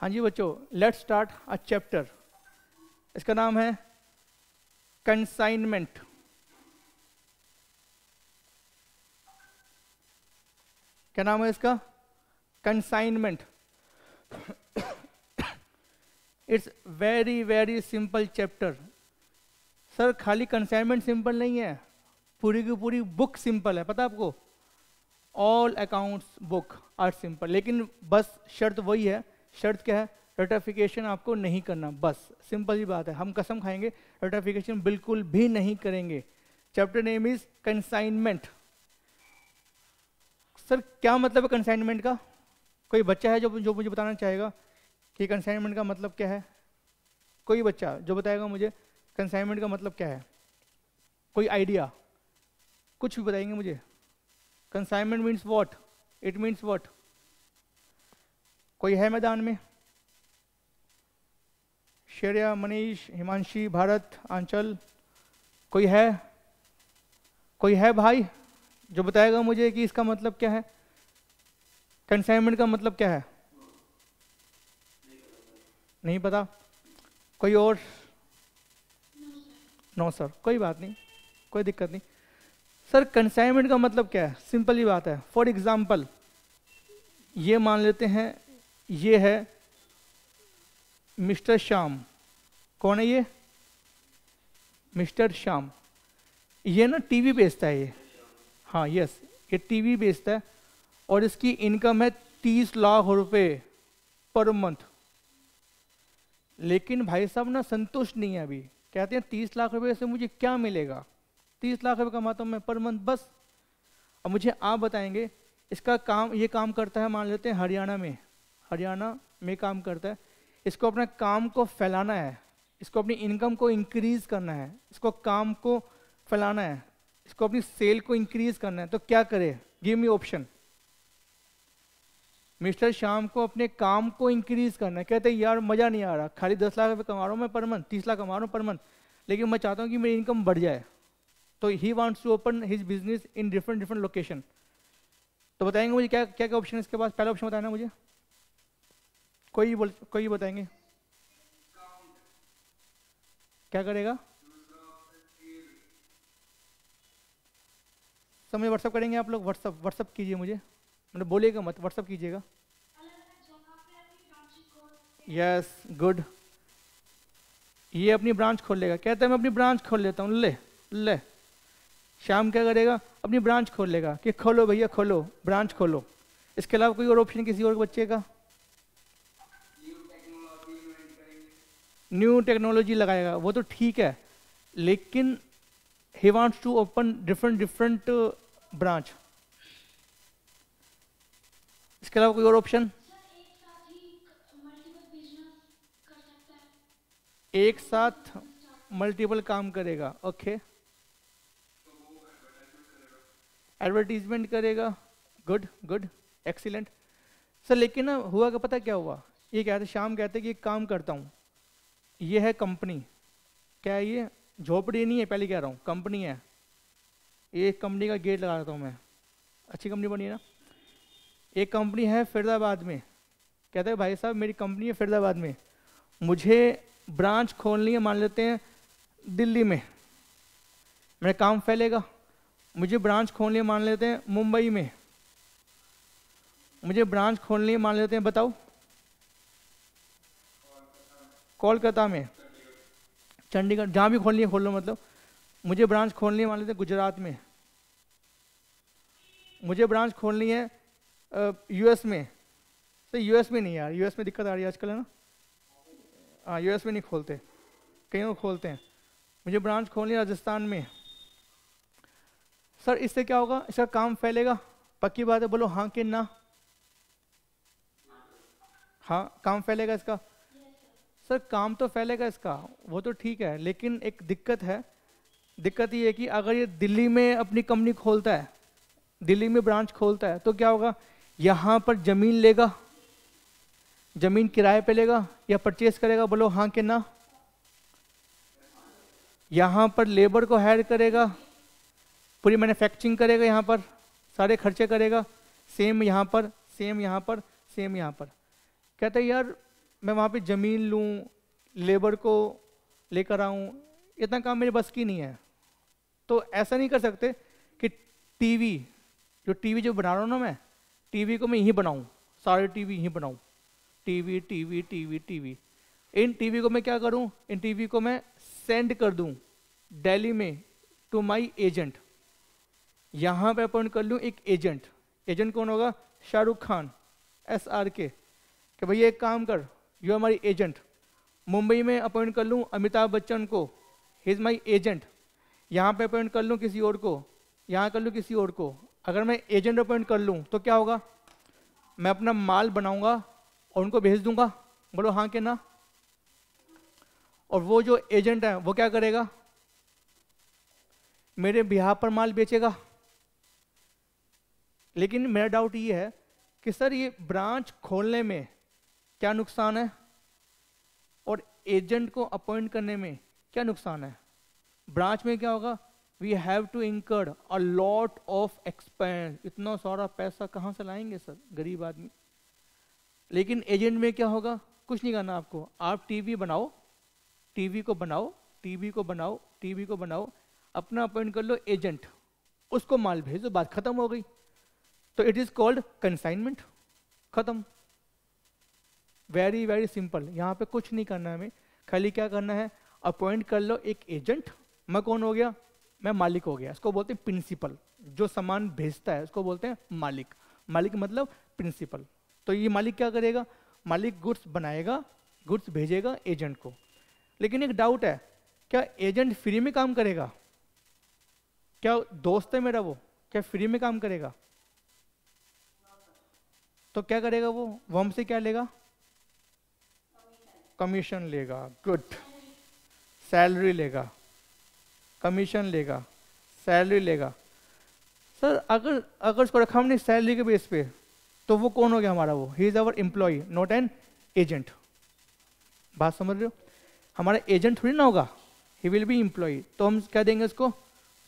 हाँ जी बच्चों, let's start a chapter. इसका नाम है कंसाइनमेंट। क्या नाम है इसका? Consignment. It's very very simple chapter. Sir खाली कंसाइनमेंट सिंपल नहीं है, पूरी की पूरी बुक सिंपल है, पता है आपको? All accounts book are simple. लेकिन बस शर्त वही है, शर्त क्या है? रटिफिकेशन आपको नहीं करना, बस सिंपल ही बात है। हम कसम खाएंगे रटिफिकेशन बिल्कुल भी नहीं करेंगे। Chapter name is consignment. Sir क्या मतलब है कंसाइनमेंट का? कोई बच्चा है जो मुझे बताना चाहेगा कि कंसाइनमेंट का मतलब क्या है? कोई बच्चा जो बताएगा मुझे कंसाइनमेंट का मतलब क्या है? कोई आइडिया? कुछ भी बताएंगे मुझे। Consignment means what? It means what? कोई है मैदान में? शेरिया, मनीष, हिमांशी, भारत, आंचल, कोई है? कोई है भाई जो बताएगा मुझे कि इसका मतलब क्या है? कंसाइनमेंट का मतलब क्या है? नहीं पता? कोई और? नो सर, कोई बात नहीं, कोई दिक्कत नहीं। सर कंसाइनमेंट का मतलब क्या है? सिंपल ही बात है। फॉर एग्जाम्पल ये मान लेते हैं, ये है मिस्टर श्याम। कौन है ये? मिस्टर श्याम। ये ना टीवी बेचता है ये। हाँ यस, ये टीवी बेचता है और इसकी इनकम है 30 लाख रुपए पर मंथ। लेकिन भाई साहब ना संतुष्ट नहीं है अभी। कहते हैं 30 लाख रुपए से मुझे क्या मिलेगा? 30 लाख रुपए कमाता हूँ मैं पर मंथ बस। अब मुझे आप बताएंगे इसका काम, ये काम करता है मान लेते हैं हरियाणा में काम करता है। इसको अपने काम को फैलाना है, इसको अपनी इनकम को इंक्रीज करना है, इसको काम को फैलाना है, इसको अपनी सेल को इंक्रीज करना है, तो क्या करे? Give me option. Mister Shyam को अपने काम को इंक्रीज करना है। कहते हैं यार मजा नहीं आ रहा, खाली 10 लाख रुपए कमा रहा हूँ मैं पर मंथ, 30 लाख कमा रहा हूँ पर मंथ, लेकिन मैं चाहता हूँ कि मेरी इनकम बढ़ जाए। तो he wants to open his business in different different location. तो बताएंगे मुझे क्या क्या क्या ऑप्शन है इसके पास? पहला ऑप्शन बताना मुझे, कोई बताएंगे क्या करेगा? सब मुझे व्हाट्सअप करेंगे आप लोग? व्हाट्सअप कीजिए मुझे, मतलब बोलिएगा मत, व्हाट्सअप कीजिएगा। Yes good. ये अपनी ब्रांच खोल लेगा, कहता है मैं अपनी ब्रांच खोल लेता हूँ। ले शाम क्या करेगा? अपनी ब्रांच खोल लेगा कि खोलो भैया खोलो, ब्रांच खोलो। इसके अलावा कोई और ऑप्शन किसी और बच्चे का? न्यू टेक्नोलॉजी लगाएगा, वो तो ठीक है, लेकिन he wants to open different different branch. इसके अलावा कोई और ऑप्शन? एक साथ मल्टीपल काम करेगा, ओके। एडवर्टीजमेंट करेगा, गुड गुड, एक्सीलेंट। सर लेकिन ना हुआ क्या, पता क्या हुआ? ये कहते शाम कहते कि एक काम करता हूँ, ये है कंपनी। क्या है ये? झोपड़ी नहीं है, पहले कह रहा हूँ कंपनी है। एक कंपनी का गेट लगा देता हूँ मैं, अच्छी कंपनी बनी है ना। एक कंपनी है फरीदाबाद में, कहते हैं भाई साहब मेरी कंपनी है फरीदाबाद में, मुझे ब्रांच खोलनी है मान लेते हैं दिल्ली में, मेरा काम फैलेगा। मुझे ब्रांच खोलनी है मान लेते हैं मुंबई में, मुझे ब्रांच खोलनी है मान लेते हैं, बताओ, कोलकाता में, चंडीगढ़, जहाँ भी खोलनी है खोल लो। मतलब मुझे ब्रांच खोलनी है मान लेते हैं गुजरात में, मुझे ब्रांच खोलनी है यूएस में। तो यूएस में नहीं यार, यूएस में दिक्कत आ रही है आजकल, है ना। हाँ यूएस में नहीं खोलते, कहीं और खोलते हैं। मुझे ब्रांच खोलनी है राजस्थान में। सर इससे क्या होगा? इसका काम फैलेगा, पक्की बात है, बोलो हाँ कि ना? हाँ काम फैलेगा इसका। सर काम तो फैलेगा इसका, वो तो ठीक है, लेकिन एक दिक्कत है। दिक्कत ये है कि अगर ये दिल्ली में अपनी कंपनी खोलता है, दिल्ली में ब्रांच खोलता है, तो क्या होगा? यहाँ पर जमीन लेगा, जमीन किराए पे लेगा या परचेस करेगा? बोलो हाँ कि ना? यहाँ पर लेबर को हायर करेगा, पूरी मैन्युफैक्चरिंग करेगा, यहाँ पर सारे खर्चे करेगा, सेम यहाँ पर, सेम यहाँ पर, सेम यहाँ पर। कहते हैं यार मैं वहाँ पे ज़मीन लूँ, लेबर को लेकर आऊँ, इतना काम मेरे बस की नहीं है। तो ऐसा नहीं कर सकते कि टीवी जो बना रहा हूँ ना मैं, टीवी को मैं यहीं बनाऊँ, सारे टीवी यहीं बनाऊँ, टीवी टीवी टीवी टीवी। इन टीवी को मैं क्या करूँ, इन टीवी को मैं सेंड कर दूँ दिल्ली में टू माई एजेंट। यहाँ पे अपॉइंट कर लूँ एक एजेंट। एजेंट कौन होगा? शाहरुख खान, SRK, कि भैया एक काम कर, you are my agent. Mumbai में अपॉइंट कर लूँ अमिताभ बच्चन को, ही इज़ माई एजेंट। यहाँ पे अपॉइंट कर लूँ किसी और को, यहाँ कर लूँ किसी और को। अगर मैं एजेंट अपॉइंट कर लूँ तो क्या होगा? मैं अपना माल बनाऊंगा और उनको भेज दूंगा। बोलो हाँ के ना? और वो जो एजेंट है वो क्या करेगा? मेरे बिहार पर माल बेचेगा। लेकिन मेरा डाउट ये है कि सर ये ब्रांच खोलने में क्या नुकसान है और एजेंट को अपॉइंट करने में क्या नुकसान है? ब्रांच में क्या होगा? वी हैव टू इंकर अ लॉट ऑफ एक्सपेंस। इतना सारा पैसा कहाँ से लाएंगे सर, गरीब आदमी। लेकिन एजेंट में क्या होगा? कुछ नहीं करना आपको, आप टीवी बनाओ, टीवी को बनाओ, टीवी को बनाओ, टीवी को बनाओ, अपना अपॉइंट कर लो एजेंट, उसको माल भेजो, बात खत्म हो गई। तो इट इज कॉल्ड कंसाइनमेंट, खत्म। Very very simple. यहाँ पे कुछ नहीं करना है हमें, खाली क्या करना है? अपॉइंट कर लो एक एजेंट। मैं कौन हो गया? मैं मालिक हो गया। इसको बोलते हैं प्रिंसिपल। जो सामान भेजता है उसको बोलते हैं मालिक। मालिक मतलब प्रिंसिपल। तो ये मालिक क्या करेगा? मालिक गुड्स बनाएगा, गुड्स भेजेगा एजेंट को। लेकिन एक डाउट है, क्या एजेंट फ्री में काम करेगा? क्या दोस्त है मेरा वो, क्या फ्री में काम करेगा? तो क्या करेगा वो हमसे क्या लेगा? कमीशन लेगा। गुड। सैलरी लेगा, कमीशन लेगा, सैलरी लेगा। सर अगर उसको रखा हमने सैलरी के बेस पे, तो वो कौन हो गया हमारा? वो he is our employ, not an agent. बात समझ रहे हो? हमारा एजेंट थोड़ी ना होगा, ही विल बी एम्प्लॉय। तो हम क्या देंगे उसको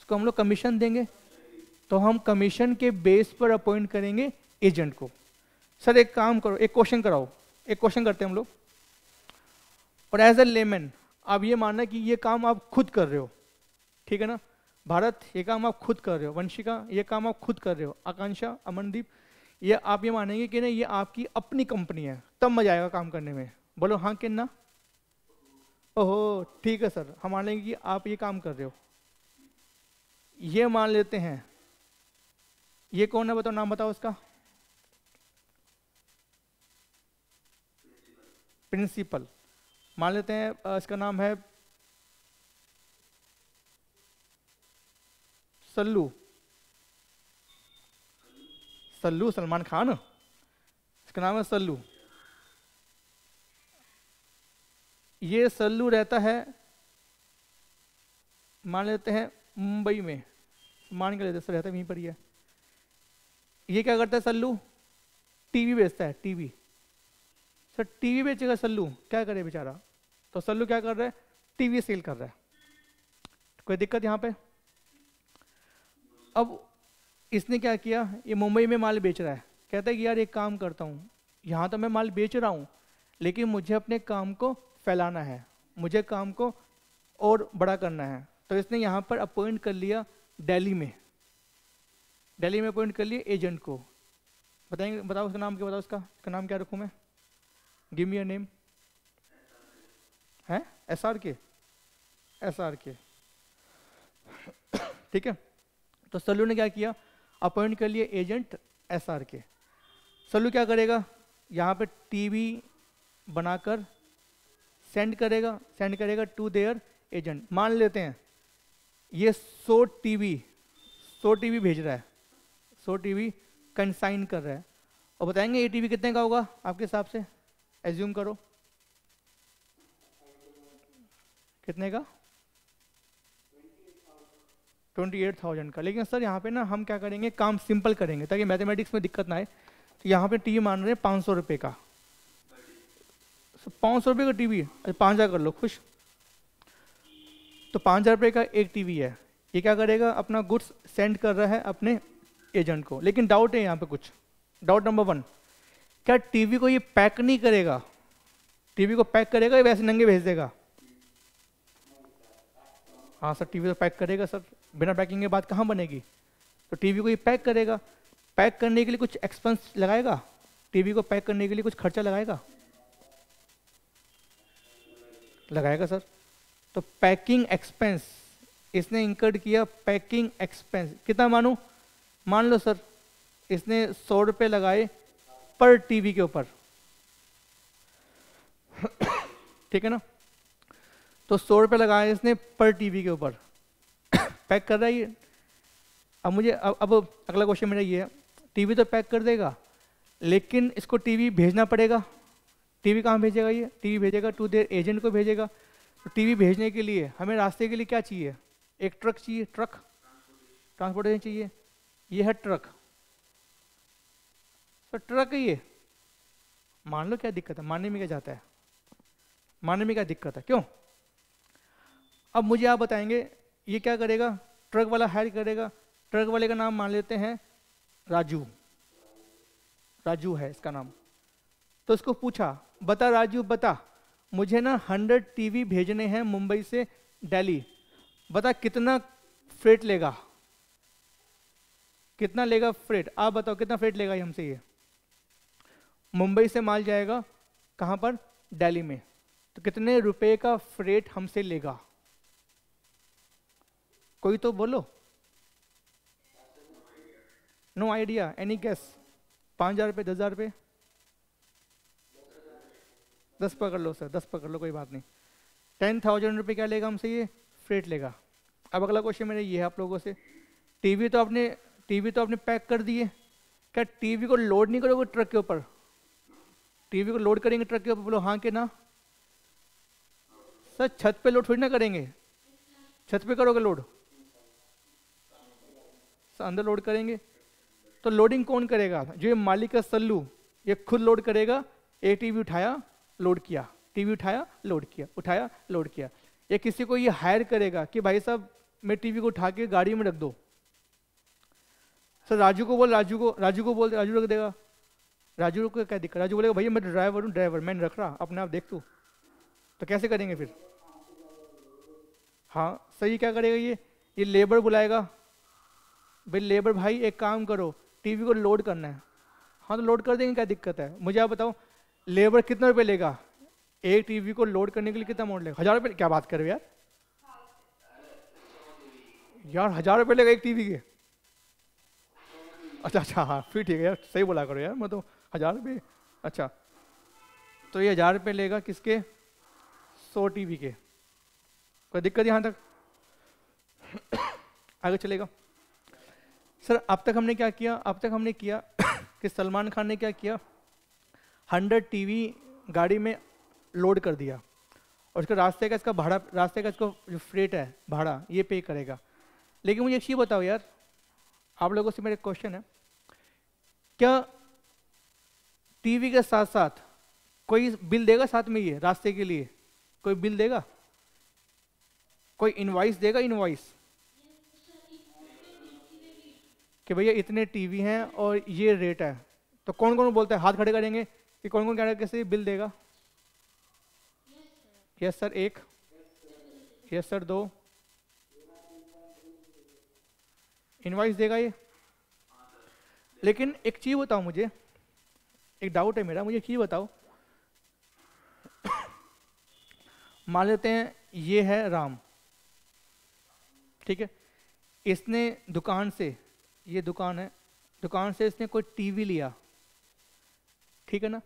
हम लोग कमीशन देंगे। तो हम कमीशन के बेस पर अपॉइंट करेंगे एजेंट को। सर एक काम करो, एक क्वेश्चन कराओ, एक क्वेश्चन करते हैं हम लोग। और एज ए लेमैन आप ये मानना कि ये काम आप खुद कर रहे हो, ठीक है ना? भारत, ये काम आप खुद कर रहे हो। वंशिका, ये काम आप खुद कर रहे हो। आकांक्षा, अमनदीप, ये आप ये मानेंगे कि नहीं ये आपकी अपनी कंपनी है, तब मजा आएगा काम करने में। बोलो हाँ कि ना? ओहो ठीक है सर, हम मान लेंगे कि आप ये काम कर रहे हो। ये मान लेते हैं, ये कौन है बताओ, नाम बताओ उसका। प्रिंसिपल। मान लेते हैं इसका नाम है सल्लू। सल्लू सलमान खान, इसका नाम है सल्लू। ये सल्लू रहता है, मान लेते हैं मुंबई में, मान के लेते सर रहता है वहीं पर ही है। ये क्या करता है सल्लू? टीवी बेचता है, टीवी। सर टीवी बेचेगा सल्लू, क्या करे बेचारा? तो सल्लू क्या कर रहा है? टीवी सेल कर रहा है। कोई दिक्कत यहाँ पे? अब इसने क्या किया, ये मुंबई में माल बेच रहा है, कहता है कि यार एक काम करता हूँ, यहाँ तो मैं माल बेच रहा हूँ लेकिन मुझे अपने काम को फैलाना है, मुझे काम को और बड़ा करना है। तो इसने यहाँ पर अपॉइंट कर लिया दिल्ली में, दिल्ली में अपॉइंट कर लिया एजेंट को। बताएंगे, बताओ उसका नाम क्या, बताओ उसका नाम क्या रखूँ मैं? Give me a name. है SRK, SRK, ठीक है। तो सल्लू ने क्या किया? अपॉइंट कर लिए एजेंट SRK। सल्लू क्या करेगा? यहाँ पे टीवी बनाकर सेंड करेगा टू देयर एजेंट। मान लेते हैं ये 100 टीवी भेज रहा है, 100 टीवी कंसाइन कर रहा है। और बताएंगे ये टीवी कितने का होगा आपके हिसाब से? एज्यूम करो कितने का? 28,000 का। लेकिन सर यहाँ पे ना हम क्या करेंगे, काम सिंपल करेंगे ताकि मैथमेटिक्स में दिक्कत ना आए। तो यहाँ पे टीवी मान रहे हैं 500 रुपये का। 500 रुपये का टीवी, अच्छा 5,000 कर लो, खुश। तो 5,000 रुपये का एक टीवी है। ये क्या करेगा? अपना गुड्स सेंड कर रहा है अपने एजेंट को। लेकिन डाउट है यहाँ पे कुछ। डाउट नंबर 1, क्या टीवी को ये पैक नहीं करेगा? टीवी को पैक करेगा या वैसे नंगे भेज देगा? हाँ सर, टीवी तो पैक करेगा सर, बिना पैकिंग के बाद कहाँ बनेगी? तो टीवी को ये पैक करेगा। पैक करने के लिए कुछ एक्सपेंस लगाएगा? टीवी को पैक करने के लिए कुछ खर्चा लगाएगा? लगाएगा सर। तो पैकिंग एक्सपेंस इसने इंकर्ड किया। पैकिंग एक्सपेंस कितना मानूं? मान लो सर इसने 100 रुपये लगाए पर टीवी के ऊपर, ठीक है ना? तो 100 रुपये लगाए इसने पर टीवी के ऊपर, पैक कर रहा है ये। अब मुझे अब अगला क्वेश्चन मेरा ये है, टीवी तो पैक कर देगा लेकिन इसको टीवी भेजना पड़ेगा। टीवी कहाँ भेजेगा? ये टीवी भेजेगा टू देयर एजेंट को भेजेगा। तो टीवी भेजने के लिए हमें रास्ते के लिए क्या चाहिए? एक ट्रक चाहिए, ट्रक ट्रांसपोर्टेशन चाहिए। ये है ट्रक। तो ट्रक है ये। मान लो क्या दिक्कत है? मानने में क्या जाता है? मानने में क्या दिक्कत है? क्यों? अब मुझे आप बताएंगे ये क्या करेगा? ट्रक वाला हायर करेगा। ट्रक वाले का नाम मान लेते हैं राजू। राजू है इसका नाम। तो उसको पूछा, बता राजू बता, मुझे ना 100 टीवी भेजने हैं मुंबई से दिल्ली, बता कितना फ्रेट लेगा? कितना लेगा फ्रेट? आप बताओ कितना फ्रेट लेगा ये हमसे? ये मुंबई से माल जाएगा कहाँ पर? दिल्ली में। तो कितने रुपए का फ्रेट हमसे लेगा? कोई तो बोलो। No idea, any guess? 5,000 रुपये, 10,000 रुपये? 10 पकड़ लो सर, 10 पकड़ लो, कोई बात नहीं। 10,000 रुपये क्या लेगा हमसे? ये फ्रेट लेगा। अब अगला क्वेश्चन मेरा ये है आप लोगों से, टीवी तो आपने पैक कर दिए, क्या टीवी को लोड नहीं करोगे ट्रक के ऊपर? टीवी को लोड करेंगे ट्रक के ऊपर? बोलो हाँ कि ना? सर छत पे लोड थोड़ी ना करेंगे। छत पे करोगे लोड? सर अंदर लोड करेंगे। तो लोडिंग कौन करेगा? जो ये मालिक का सल्लू, ये खुद लोड करेगा। एक टीवी उठाया लोड किया, टीवी उठाया लोड किया, उठाया लोड किया। या किसी को ये हायर करेगा कि भाई साहब मैं टीवी को उठा के गाड़ी में रख दो। सर राजू को बोल, राजू को बोल, राजू रख देगा। राजू को क्या दिक्कत? राजू बोलेगा भैया मैं ड्राइवर हूँ, ड्राइवर मैं नहीं रख रहा, अपने आप देख तू। तो कैसे करेंगे फिर? हाँ सही, क्या करेगा ये लेबर बुलाएगा, भाई लेबर भाई एक काम करो टीवी को लोड करना है। हाँ तो लोड कर देंगे, क्या दिक्कत है? मुझे आप बताओ लेबर कितना रुपए लेगा? एक टीवी को लोड करने के लिए कितना अमाउंट लेगा? 1,000 रुपये? क्या बात कर रहे हो यार? यार 1,000 रुपये लेगा एक टीवी के? अच्छा हाँ फिर ठीक है यार, सही बोला करो यार, मैं तो 1,000 रुपये। अच्छा तो ये 1,000 रुपये लेगा किसके? 100 टीवी के। कोई दिक्कत यहाँ तक? आगे चलेगा। सर अब तक हमने क्या किया? अब तक हमने किया कि सलमान खान ने क्या किया, 100 टीवी गाड़ी में लोड कर दिया और उसका रास्ते का इसका भाड़ा, रास्ते का इसको जो फ्रेट है भाड़ा ये पे करेगा। लेकिन मुझे एक चीज़ बताओ यार, आप लोगों से मेरा क्वेश्चन है, क्या टीवी के साथ साथ कोई बिल देगा साथ में? ये रास्ते के लिए कोई बिल देगा? कोई इनवॉइस देगा? इनवॉइस कि भैया इतने टीवी हैं और ये रेट है। तो कौन कौन बोलता है? हाथ खड़े करेंगे कि कौन कौन कह रहा है कैसे बिल देगा? Yes sir 1, yes sir 2, invoice देगा ये। लेकिन एक चीज बताओ, मुझे एक डाउट है मेरा, मुझे एक चीज बताओ, मान लेते हैं ये है राम, ठीक है, इसने दुकान से, ये दुकान है, दुकान से इसने कोई टीवी लिया, ठीक है ना,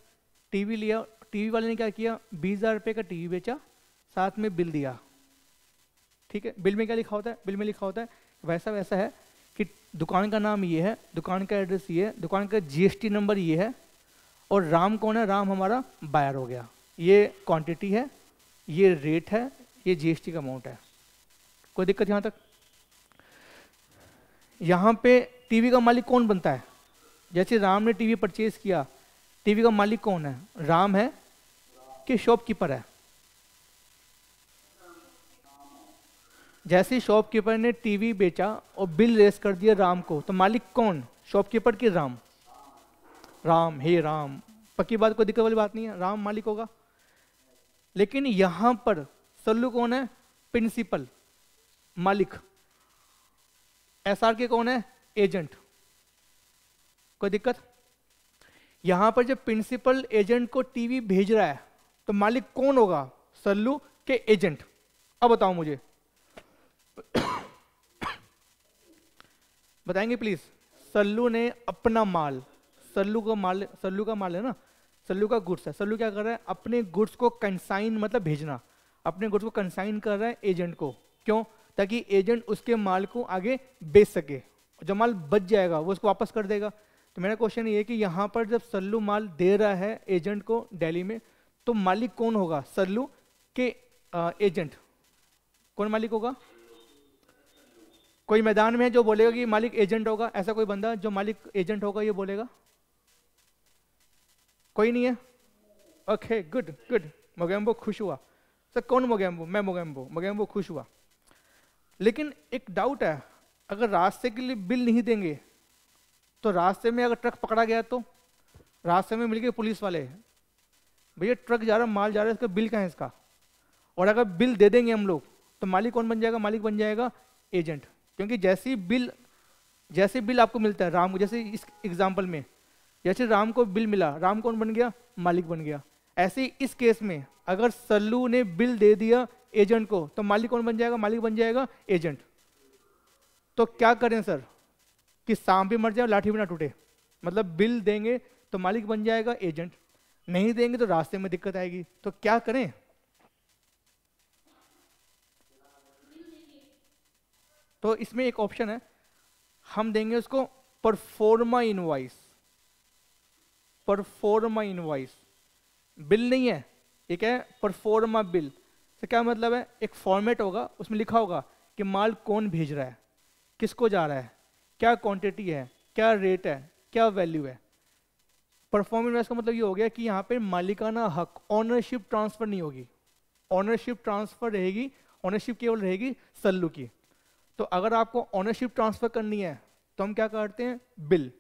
टीवी लिया, टीवी वाले ने क्या किया, 20,000 रुपये का टीवी बेचा, साथ में बिल दिया, ठीक है। बिल में क्या लिखा होता है? बिल में लिखा होता है वैसा वैसा है कि दुकान का नाम ये है, दुकान का एड्रेस ये है, दुकान का जीएसटी नंबर ये है, और राम कौन है? राम हमारा बायर हो गया, ये क्वांटिटी है, ये रेट है, ये जीएसटी का अमाउंट है। कोई दिक्कत यहाँ तक? यहाँ पे टीवी का मालिक कौन बनता है? जैसे राम ने टीवी परचेज किया, टीवी का मालिक कौन है? राम है कि शॉपकीपर है? जैसे शॉपकीपर ने टीवी बेचा और बिल रेस कर दिया राम को, तो मालिक कौन? शॉपकीपर की राम? राम, हे राम, पक्की बात, कोई दिक्कत वाली बात नहीं है, राम मालिक होगा। लेकिन यहां पर सल्लू कौन है? प्रिंसिपल, मालिक। SRK कौन है? एजेंट। कोई दिक्कत? यहां पर जब प्रिंसिपल एजेंट को टीवी भेज रहा है तो मालिक कौन होगा? सल्लू के एजेंट। अब बताओ मुझे, बताएंगे प्लीज। सल्लू ने अपना माल, सल्लू का माल है ना, सल्लू का गुड्स है, सल्लू क्या कर रहा है? अपने गुड्स को कंसाइन, मतलब भेजना, अपने गुड्स को कंसाइन कर रहा है एजेंट को। क्यों? ताकि एजेंट उसके माल को आगे बेच सके, जो माल बच जाएगा वो उसको वापस कर देगा। तो मेरा क्वेश्चन ये है कि यहाँ पर जब सल्लू माल दे रहा है एजेंट को दिल्ली में, तो मालिक कौन होगा? सल्लू के एजेंट। कौन मालिक होगा? कोई मैदान में है जो बोलेगा कि मालिक एजेंट होगा? ऐसा कोई बंदा जो मालिक एजेंट होगा ये बोलेगा? कोई नहीं है। Okay, good good. मोगेम्बो खुश हुआ। सर कौन मोगेम्बो? मैं मोगेम्बो। मोगेम्बो खुश हुआ। लेकिन एक डाउट है, अगर रास्ते के लिए बिल नहीं देंगे तो रास्ते में अगर ट्रक पकड़ा गया तो रास्ते में मिल गए पुलिस वाले, भैया ट्रक जा रहा, माल जा रहा है, इसका बिल कहाँ है इसका? और अगर बिल दे देंगे हम लोग तो मालिक कौन बन जाएगा? मालिक बन जाएगा एजेंट। क्योंकि जैसे बिल आपको मिलता है, राम, जैसे इस एग्जाम्पल में जैसे राम को बिल मिला, राम कौन बन गया? मालिक बन गया। ऐसे ही इस केस में अगर सल्लू ने बिल दे दिया एजेंट को तो मालिक कौन बन जाएगा? मालिक बन जाएगा एजेंट। तो क्या करें सर कि सांप भी मर जाए लाठी भी ना टूटे? मतलब बिल देंगे तो मालिक बन जाएगा एजेंट, नहीं देंगे तो रास्ते में दिक्कत आएगी। तो क्या करें? तो इसमें एक ऑप्शन है, हम देंगे उसको proforma invoice. Proforma invoice, bill नहीं है, एक है परफॉर्मा बिल। तो क्या मतलब है? एक फॉर्मेट होगा, उसमें लिखा होगा कि माल कौन भेज रहा है, किसको जा रहा है, क्या क्वांटिटी है, क्या रेट है, क्या वैल्यू है। परफॉर्म इनवॉइस का मतलब ये हो गया कि यहाँ पे मालिकाना हक, ऑनरशिप ट्रांसफर नहीं होगी। ऑनरशिप ट्रांसफर रहेगी, ऑनरशिप केवल रहेगी सल्लू की। तो अगर आपको ऑनरशिप ट्रांसफर करनी है तो हम क्या करते हैं? बिल।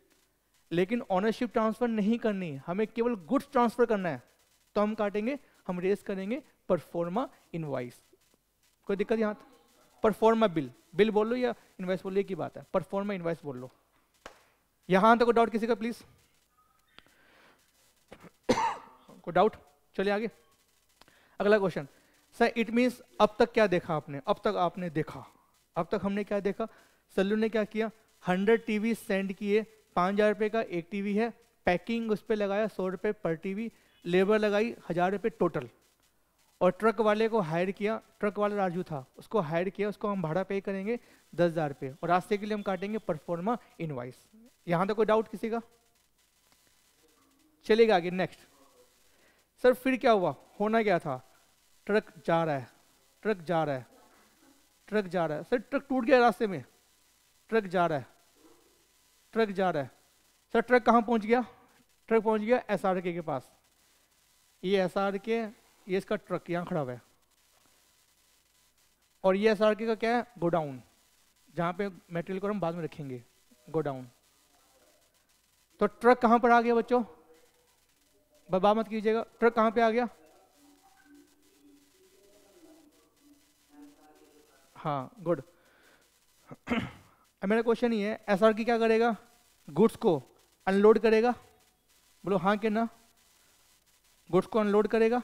लेकिन ऑनरशिप ट्रांसफर नहीं करनी, हमें केवल गुड्स ट्रांसफर करना है, तो हम काटेंगे, हम रेस करेंगे परफॉर्मा इनवॉइस। कोई दिक्कत यहाँ? परफॉर्मा बिल, बिल बोल लो या इनवॉइस बोल लो, एक ही बात है, परफॉर्मा इनवॉइस बोल लो। यहां तक डाउट किसी का प्लीज? कोई डाउट? चलिए आगे। अगला क्वेश्चन। सर इट मीन्स अब तक क्या देखा आपने? अब तक आपने देखा, अब तक हमने क्या देखा? सल्लू ने क्या किया? 100 टीवी सेंड किए, 5,000 रुपये का एक टीवी है, पैकिंग उस पर लगाया 100 रुपये पर टीवी, लेबर लगाई 1,000 रुपये टोटल, और ट्रक वाले को हायर किया, ट्रक वाला राजू था, उसको हायर किया, उसको हम भाड़ा पे करेंगे 10,000 रुपये, और रास्ते के लिए हम काटेंगे परफॉर्मा इनवॉइस। यहाँ तक कोई डाउट किसी का? चलेगा आगे। नेक्स्ट। सर फिर क्या हुआ? होना क्या था? ट्रक जा रहा है, ट्रक जा रहा है, ट्रक जा रहा है। सर ट्रक टूट गया रास्ते में, ट्रक जा रहा है, ट्रक जा रहा है। सर ट्रक कहाँ पहुंच गया? ट्रक पहुंच गया SRK के पास। ये SRK, ये इसका ट्रक यहाँ खड़ा हुआ है, और ये SRK का क्या है? गोडाउन, जहाँ पे मटेरियल को हम बाद में रखेंगे, गोडाउन। तो ट्रक कहाँ पर आ गया बच्चों? बर्बाद मत कीजिएगा, ट्रक कहाँ पे आ गया? हाँ गुड। अब मेरा क्वेश्चन ये है, SRK क्या करेगा? गुड्स को अनलोड करेगा। बोलो हाँ कि ना? गुड्स को अनलोड करेगा।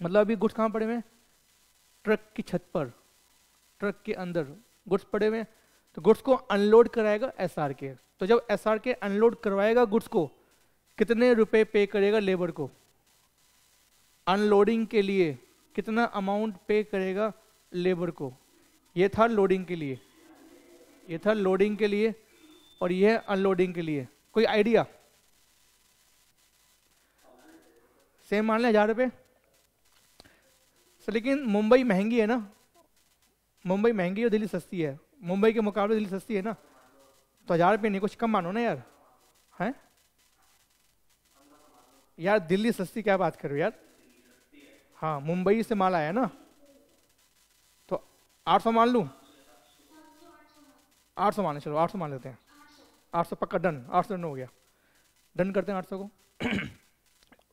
मतलब अभी गुड्स कहाँ पड़े हुए? ट्रक की छत पर, ट्रक के अंदर गुड्स पड़े हुए, तो गुड्स को अनलोड कराएगा SRK। तो जब SRK अनलोड करवाएगा गुड्स को, कितने रुपए पे करेगा लेबर को? अनलोडिंग के लिए कितना अमाउंट पे करेगा लेबर को? ये था लोडिंग के लिए, ये था लोडिंग के लिए, और ये है अनलोडिंग के लिए। कोई आइडिया? सेम मान लें 1,000 रुपये। लेकिन मुंबई महंगी है ना, मुंबई महंगी है, दिल्ली सस्ती है। मुंबई के मुकाबले दिल्ली सस्ती है ना, तो 1,000 रुपये नहीं, कुछ कम मानो ना यार। हैं यार, दिल्ली सस्ती क्या बात कर रहे हो यार? हाँ मुंबई से माल आया ना, तो 800 मान लूँ? 800 मान, चलो 800 मान लेते हैं। 800 पक्का डन, 800 डन हो गया, डन करते हैं 800 को।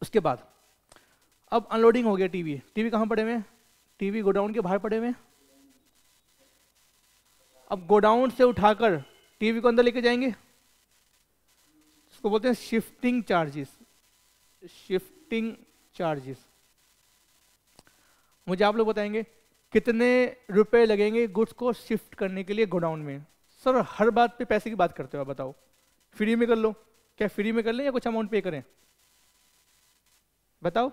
उसके बाद अब अनलोडिंग हो गया टीवी। टीवी कहाँ पड़े हुए हैं? टीवी गोडाउन के बाहर पड़े हुए हैं। अब गोडाउन से उठाकर टीवी को अंदर लेके जाएंगे, इसको बोलते हैं शिफ्टिंग चार्जेस। Shifting charges. मुझे आप लोग बताएंगे कितने रुपए लगेंगे गुड्स को शिफ्ट करने के लिए गोडाउन में? सर हर बात पे पैसे की बात करते हो आप, बताओ। फ्री में कर लो, क्या फ्री में कर लें या कुछ अमाउंट पे करें? बताओ।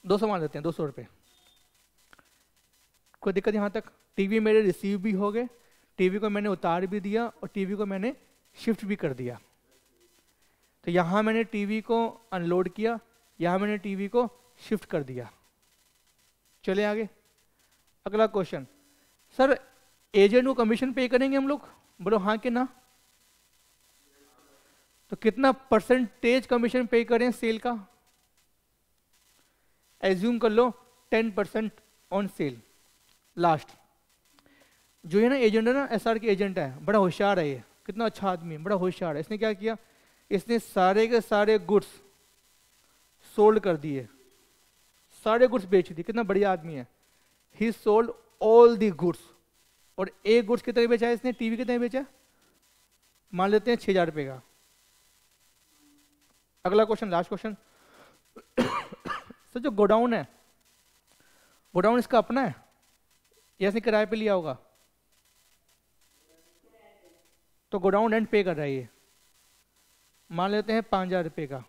दो सौ मान लेते हैं, 200 रुपये। कोई दिक्कत यहाँ तक? टीवी मेरे रिसीव भी हो गए, टीवी को मैंने उतार भी दिया और टीवी को मैंने शिफ्ट भी कर दिया। तो यहाँ मैंने टीवी को अनलोड किया, यहाँ मैंने टीवी को शिफ्ट कर दिया। चले आगे। अगला क्वेश्चन, सर एजेंट को कमीशन पे करेंगे हम लोग? बोलो हाँ कि ना। तो कितना परसेंटेज कमीशन पे करें सेल का? एज्यूम कर लो 10% ऑन सेल। लास्ट जो है ना एजेंट है ना, एसआर के एजेंट है, बड़ा होशियार है ये। कितना अच्छा आदमी है, बड़ा होशियार है। इसने क्या किया, इसने सारे के सारे गुड्स सोल्ड कर दिए, सारे गुड्स बेच दिए। कितना बढ़िया आदमी है। ही सोल्ड ऑल दी गुड्स। और एक गुड्स कितने बेचा है इसने? टीवी कितने बेचा? मान लेते हैं 6000 रुपये का। अगला क्वेश्चन, लास्ट क्वेश्चन। सर जो गोडाउन है, गोडाउन इसका अपना है या इसने किराए पे लिया होगा? तो गोडाउन रेंट पे कर रहा है ये, मान लेते हैं 5000 रुपये का।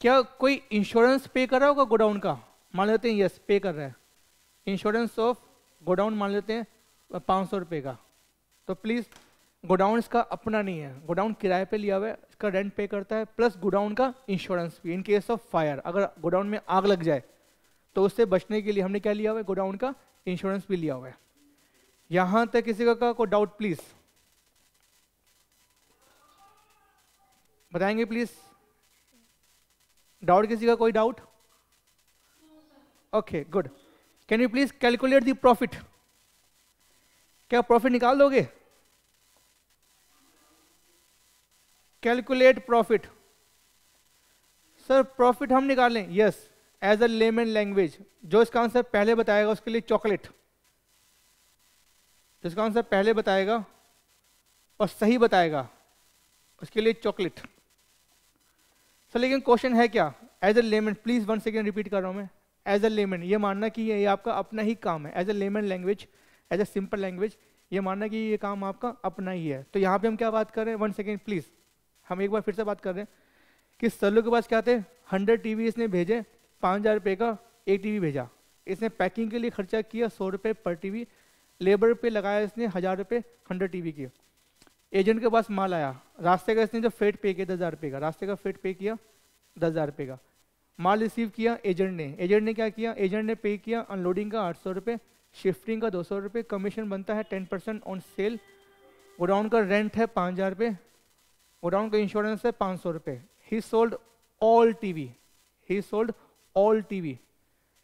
क्या कोई इंश्योरेंस पे कर रहा होगा गोडाउन का? मान लेते हैं यस पे कर रहा है। इंश्योरेंस ऑफ गोडाउन मान लेते हैं 500 रुपये का। तो प्लीज गोडाउन इसका अपना नहीं है, गोडाउन किराए पे लिया हुआ है, इसका रेंट पे करता है, प्लस गोडाउन का इंश्योरेंस भी। इन केस ऑफ फायर, अगर गोडाउन में आग लग जाए तो उससे बचने के लिए हमने क्या लिया हुआ है? गोडाउन का इंश्योरेंस भी लिया हुआ है। यहां तक किसी का कोई डाउट प्लीज बताएंगे प्लीज। डाउट किसी का? कोई doubt? Okay good. Can you please calculate the profit? क्या प्रॉफिट निकाल दोगे? Calculate profit. सर प्रॉफिट हम निकालें? Yes, as a layman language. जो इसका आंसर पहले बताएगा उसके लिए चॉकलेट। जिसका आंसर पहले बताएगा और सही बताएगा उसके लिए चॉकलेट। सर लेकिन क्वेश्चन है क्या? As a layman, please 1 second repeat कर रहा हूं मैं। एज अ लेमन ये मानना कि ये आपका अपना ही काम है। As a layman language, as a simple language, ये मानना कि ये काम आपका अपना ही है। तो यहाँ पे हम क्या बात कर रहे हैं? 1 सेकेंड प्लीज, हम एक बार फिर से बात कर रहे हैं कि सल्लू के पास क्या थे? 100 टीवी इसने भेजे, 5000 रुपये का एक टीवी भेजा। इसने पैकिंग के लिए खर्चा किया 100 रुपये पर टीवी, लेबर पे लगाया इसने 1000 रुपये 100 टीवी की। एजेंट के पास माल आया, रास्ते का इसने जो फेट पे किया 10,000 रुपये का, रास्ते का फेट पे किया 10,000 रुपये का। माल रिसीव किया एजेंट ने, एजेंट ने क्या किया? एजेंट ने पे किया अनलोडिंग का 800 रुपये, शिफ्टिंग का 200 रुपये, कमीशन बनता है 10% ऑन सेल, गोडाउन का रेंट है 5000 रुपये, गोडाउन का इंश्योरेंस है 500 रुपये। He sold all TV, he sold all TV.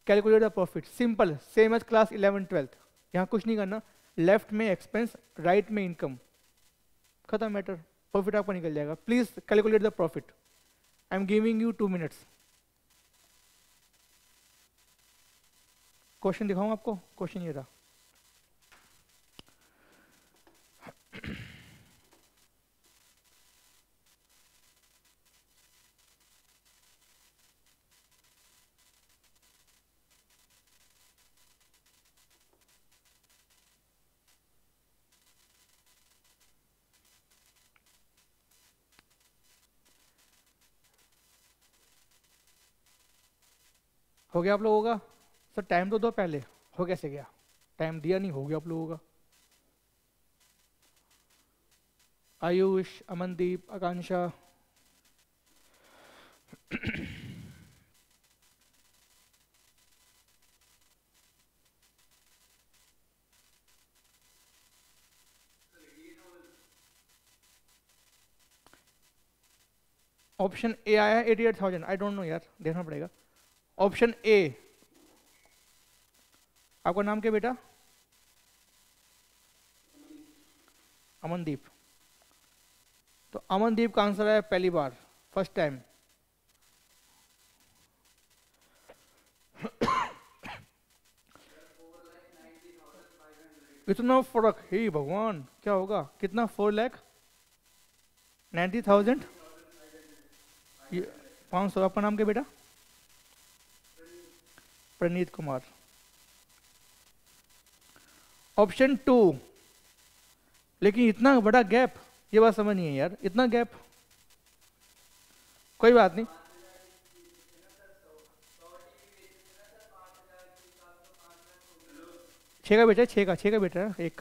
Calculate the profit. Simple, same as class 11-12। यहाँ कुछ नहीं करना, लेफ्ट में एक्सपेंस, राइट में इनकम, खत्म मैटर, प्रॉफिट आपका निकल जाएगा। Please calculate the profit. I am giving you 2 minutes. Question दिखाऊं आपको? क्वेश्चन ये था, हो गया आप लोगों का? सर टाइम तो दो पहले, हो कैसे गया? टाइम दिया नहीं, हो गया आप लोगों का। आयुष, अमनदीप, आकांक्षा, ऑप्शन ए आया 88,000। आई डोंट नो यार, देखना पड़ेगा। ऑप्शन ए, आपका नाम क्या बेटा? अमनदीप। तो अमनदीप का आंसर है पहली बार, फर्स्ट टाइम। इतना फर्क, हे भगवान क्या होगा, कितना? 4,90,000 500। आपका नाम क्या बेटा? प्रणीत कुमार। ऑप्शन 2, लेकिन इतना बड़ा गैप, ये बात समझ नहीं है यार, इतना गैप। कोई बात नहीं, छः का बेटा, छः का बेटा एक,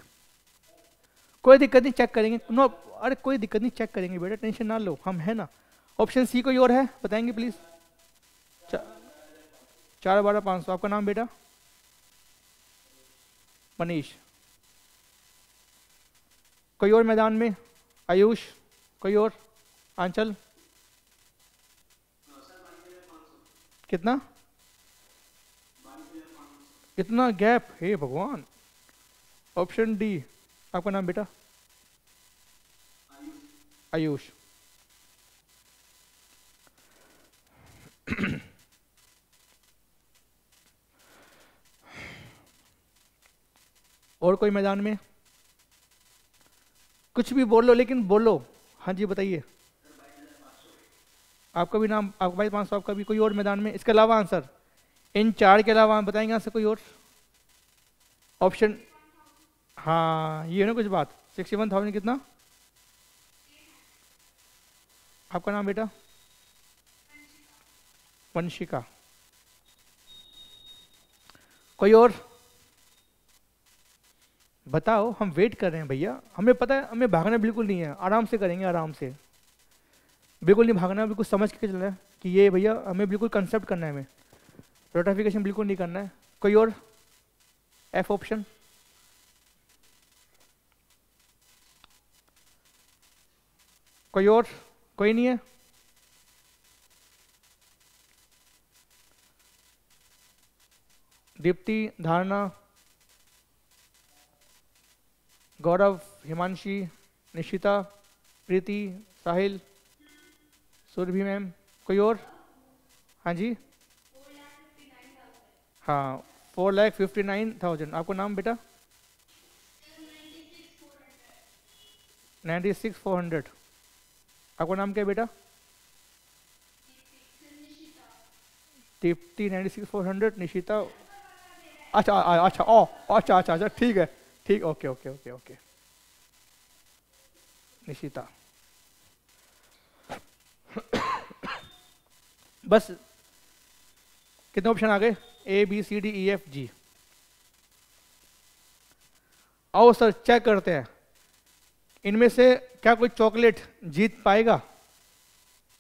कोई दिक्कत नहीं, चेक करेंगे। नो, अरे कोई दिक्कत नहीं, चेक करेंगे बेटा, टेंशन ना लो, हम है ना। ऑप्शन सी कोई और है, बताएंगे प्लीज। 4/12/500। आपका नाम बेटा? मनीष। कोई और मैदान में? आयुष, कोई और? आंचल? कितना? इतना गैप, हे भगवान। Option D. आपका नाम बेटा? आयुष। और कोई मैदान में? कुछ भी बोलो, लेकिन बोलो। हाँ जी बताइए। आपका भी नाम, आपका भाई 500, आपका भी। कोई और मैदान में इसके अलावा आंसर? इन 4 के अलावा बताएंगे आंसर कोई और? ऑप्शन, हाँ ये है ना कुछ बात। 61,000 कितना? आपका नाम बेटा? वंशिका। कोई और? बताओ, हम वेट कर रहे हैं भैया, हमें पता है, हमें भागना बिल्कुल नहीं है, आराम से करेंगे, आराम से, बिल्कुल नहीं भागना, बिल्कुल समझ के चलना है कि ये भैया हमें बिल्कुल कंसेप्ट करना है, हमें रोटाफिकेशन बिल्कुल नहीं करना है। कोई और? F option. कोई और? कोई नहीं है? दीप्ति, धारणा, गौरव, हिमांशी, निशिता, प्रीति, साहिल, सुरभि मैम। कोई और? हाँ जी, हाँ 4,59,000। आपको नाम बेटा? 96,400। आपका नाम क्या है बेटा? दीप्ति 96,400, निशिता, अच्छा अच्छा ओ अच्छा अच्छा अच्छा, ठीक है, ठीक, okay okay okay okay. Nishita बस, कितने ऑप्शन आ गए? A B C D E F G. आओ सर चेक करते हैं, इनमें से क्या कोई चॉकलेट जीत पाएगा?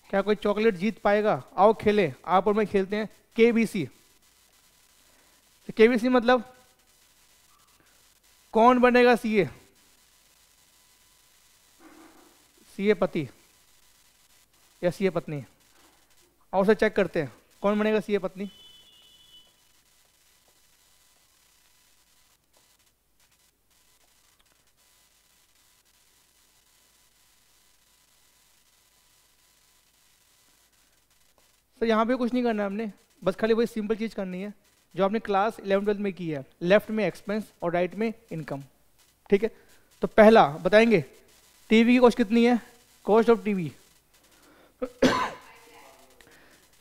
क्या कोई चॉकलेट जीत पाएगा? आओ खेले, आप और मैं खेलते हैं केबीसी। तो केबीसी मतलब कौन बनेगा सीए? सीए पति या सीए पत्नी? आओ सर चेक करते हैं कौन बनेगा सीए पत्नी। सर यहाँ पे कुछ नहीं करना है हमने, बस खाली वही सिंपल चीज करनी है जो आपने क्लास 11-12 में की है। लेफ्ट में एक्सपेंस और राइट में इनकम, ठीक है। तो पहला बताएंगे, टीवी की कॉस्ट कितनी है? Cost of TV.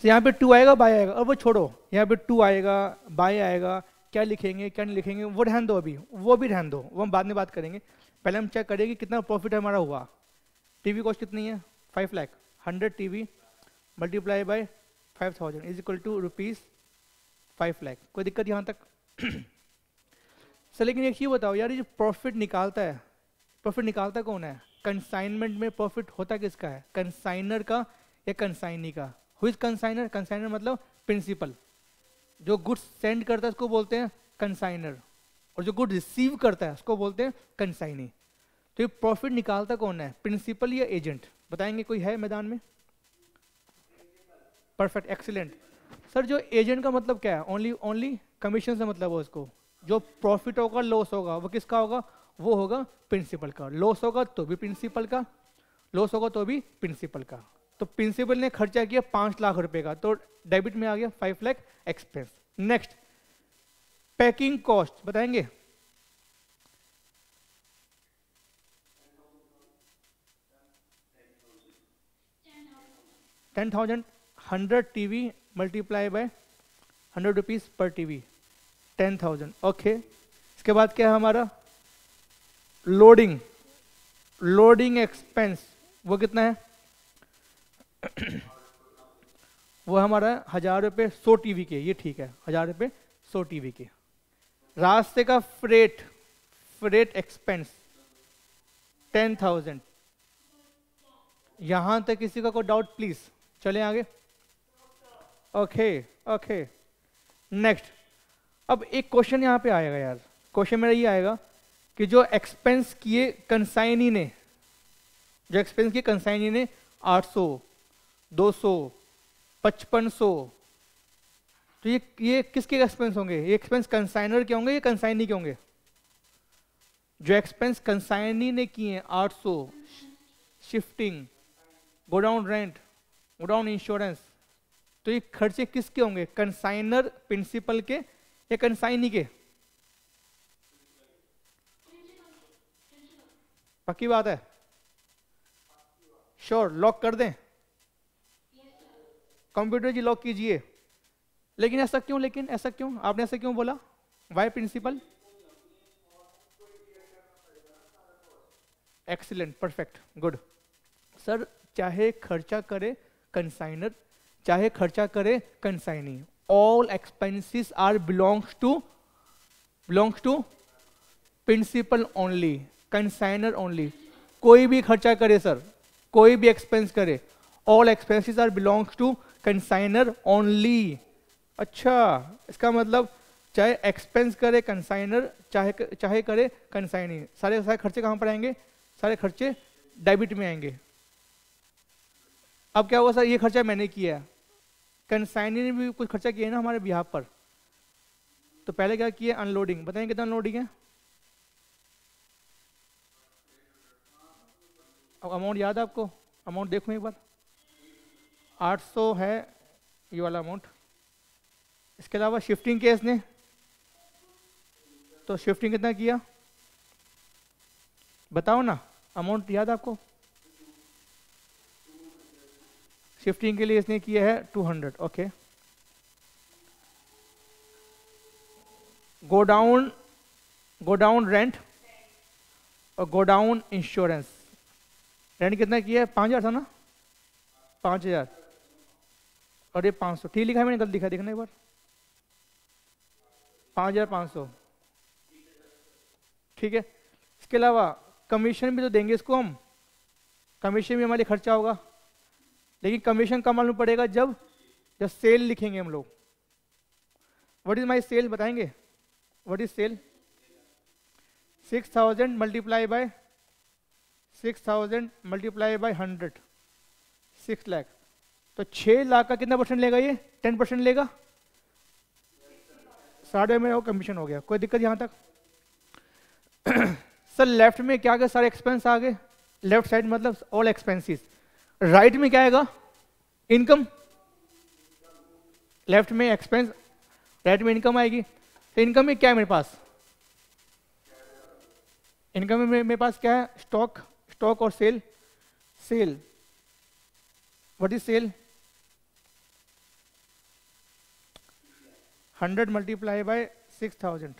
तो यहाँ पे 2 आएगा, बाय आएगा, और वो छोड़ो, यहाँ पे 2 आएगा, बाय आएगा, क्या लिखेंगे क्या नहीं लिखेंगे वो रहन दो, अभी वो भी रहन दो, वो हम बाद में बात करेंगे। पहले हम चेक करेंगे कितना प्रॉफिट हमारा हुआ। टीवी कॉस्ट कितनी है? 5 lakh. 100 TV multiply by 5,000 is equal to ₹5 lakh. कोई दिक्कत यहाँ तक? सर लेकिन एक चीज बताओ यार, ये जो प्रॉफिट निकालता है, प्रॉफिट निकालता कौन है? कंसाइनमेंट में प्रॉफिट होता किसका है? कंसाइनर का या कंसाइनी का? Who is consignor? कंसाइनर मतलब प्रिंसिपल। जो गुड्स सेंड करता है उसको बोलते हैं कंसाइनर, और जो गुड रिसीव करता है उसको बोलते हैं कंसाइनी। तो ये प्रॉफिट निकालता कौन है, प्रिंसिपल या एजेंट? बताएंगे, कोई है मैदान में? Perfect, excellent. सर जो एजेंट का मतलब क्या है? ओनली कमीशन से मतलब है उसको। जो प्रॉफिट होगा लॉस होगा वो किसका होगा? वो होगा प्रिंसिपल का। लॉस होगा तो भी प्रिंसिपल का, लॉस होगा तो भी प्रिंसिपल का। तो प्रिंसिपल ने खर्चा किया 5 लाख रुपए का, तो डेबिट में आ गया 5 lakh expense. Next packing cost बताएंगे। $10,000 100 TV multiply by 100 rupees per TV 10,000। Okay, इसके बाद क्या है हमारा लोडिंग, लोडिंग एक्सपेंस वो कितना है वो हमारा 1,000 रुपये 100 टीवी के, ये ठीक है 1,000 रुपये 100 टीवी के। रास्ते का फ्रेट, फ्रेट एक्सपेंस 10,000। यहां तक किसी का कोई डाउट प्लीज, चलें आगे। Okay okay next. अब एक क्वेश्चन यहां पे आएगा यार, क्वेश्चन मेरा ये आएगा कि जो एक्सपेंस किए कंसाइनी ने, जो एक्सपेंस किए कंसाइनी ने 800, 200, 5500, तो ये किसके एक्सपेंस होंगे? ये एक्सपेंस कंसाइनर के होंगे या कंसाइनी के होंगे? जो एक्सपेंस कंसाइनी ने किए हैं 800, shifting, godown rent, godown insurance, तो ये खर्चे किसके होंगे? कंसाइनर प्रिंसिपल के या कंसाइनी के? पक्की बात है? श्योर, लॉक कर दें? कंप्यूटर जी लॉक कीजिए। लेकिन ऐसा क्यों, लेकिन ऐसा क्यों, आपने ऐसा क्यों बोला? Why principal? Excellent, perfect, good. Sir चाहे खर्चा करे कंसाइनर, चाहे खर्चा करे consignee, all expenses are belongs to principal only, consignor only. कोई भी खर्चा करे सर, कोई भी एक्सपेंस करे, all expenses are belongs to consignor only. अच्छा, इसका मतलब चाहे एक्सपेंस करे कंसाइनर, चाहे करे कंसाइनी, सारे खर्चे कहां पर आएंगे? सारे खर्चे डेबिट में आएंगे। अब क्या हुआ सर, ये खर्चा मैंने किया, कंसाइनी ने भी कुछ खर्चा किया है ना हमारे बिहाफ पर, तो पहले क्या किया? अनलोडिंग। बताएं कितना अनलोडिंग है? अब अमाउंट याद है आपको? अमाउंट देखो एक बार, 800 है ये वाला अमाउंट। इसके अलावा शिफ्टिंग केस ने, तो शिफ्टिंग कितना किया बताओ ना, अमाउंट याद आपको? शिफ्टिंग के लिए इसने किया है 200। ओके, गोडाउन रेंट और गोडाउन इंश्योरेंस, रेंट कितना किया है? 5,000 था ना? 5,000 और ये 500, ठीक लिखा है मैंने? गलत लिखा, देखना एक बार। 5,500, ठीक है। इसके अलावा कमीशन भी तो देंगे इसको हम, कमीशन भी हमारे खर्चा होगा, लेकिन कमीशन कब मालूम पड़ेगा? जब सेल लिखेंगे हम लोग। व्हाट इज माय सेल बताएंगे? What is sale? 6,000 multiply by 6,000 multiply by 100, 6 lakh. तो 6 लाख का कितना परसेंट लेगा ये? 10% लेगा। 7.5 में वो कमीशन हो गया। कोई दिक्कत यहां तक? सर लेफ्ट में क्या आ गया? सारे एक्सपेंस आ गए, लेफ्ट साइड मतलब ऑल एक्सपेंसेस। राइट में क्या आएगा? इनकम। लेफ्ट में एक्सपेंस, राइट में इनकम आएगी। तो इनकम में क्या है मेरे पास? इनकम में मेरे पास क्या है? स्टॉक, स्टॉक और sale. Sale, what is sale? 100 multiply by 6,000,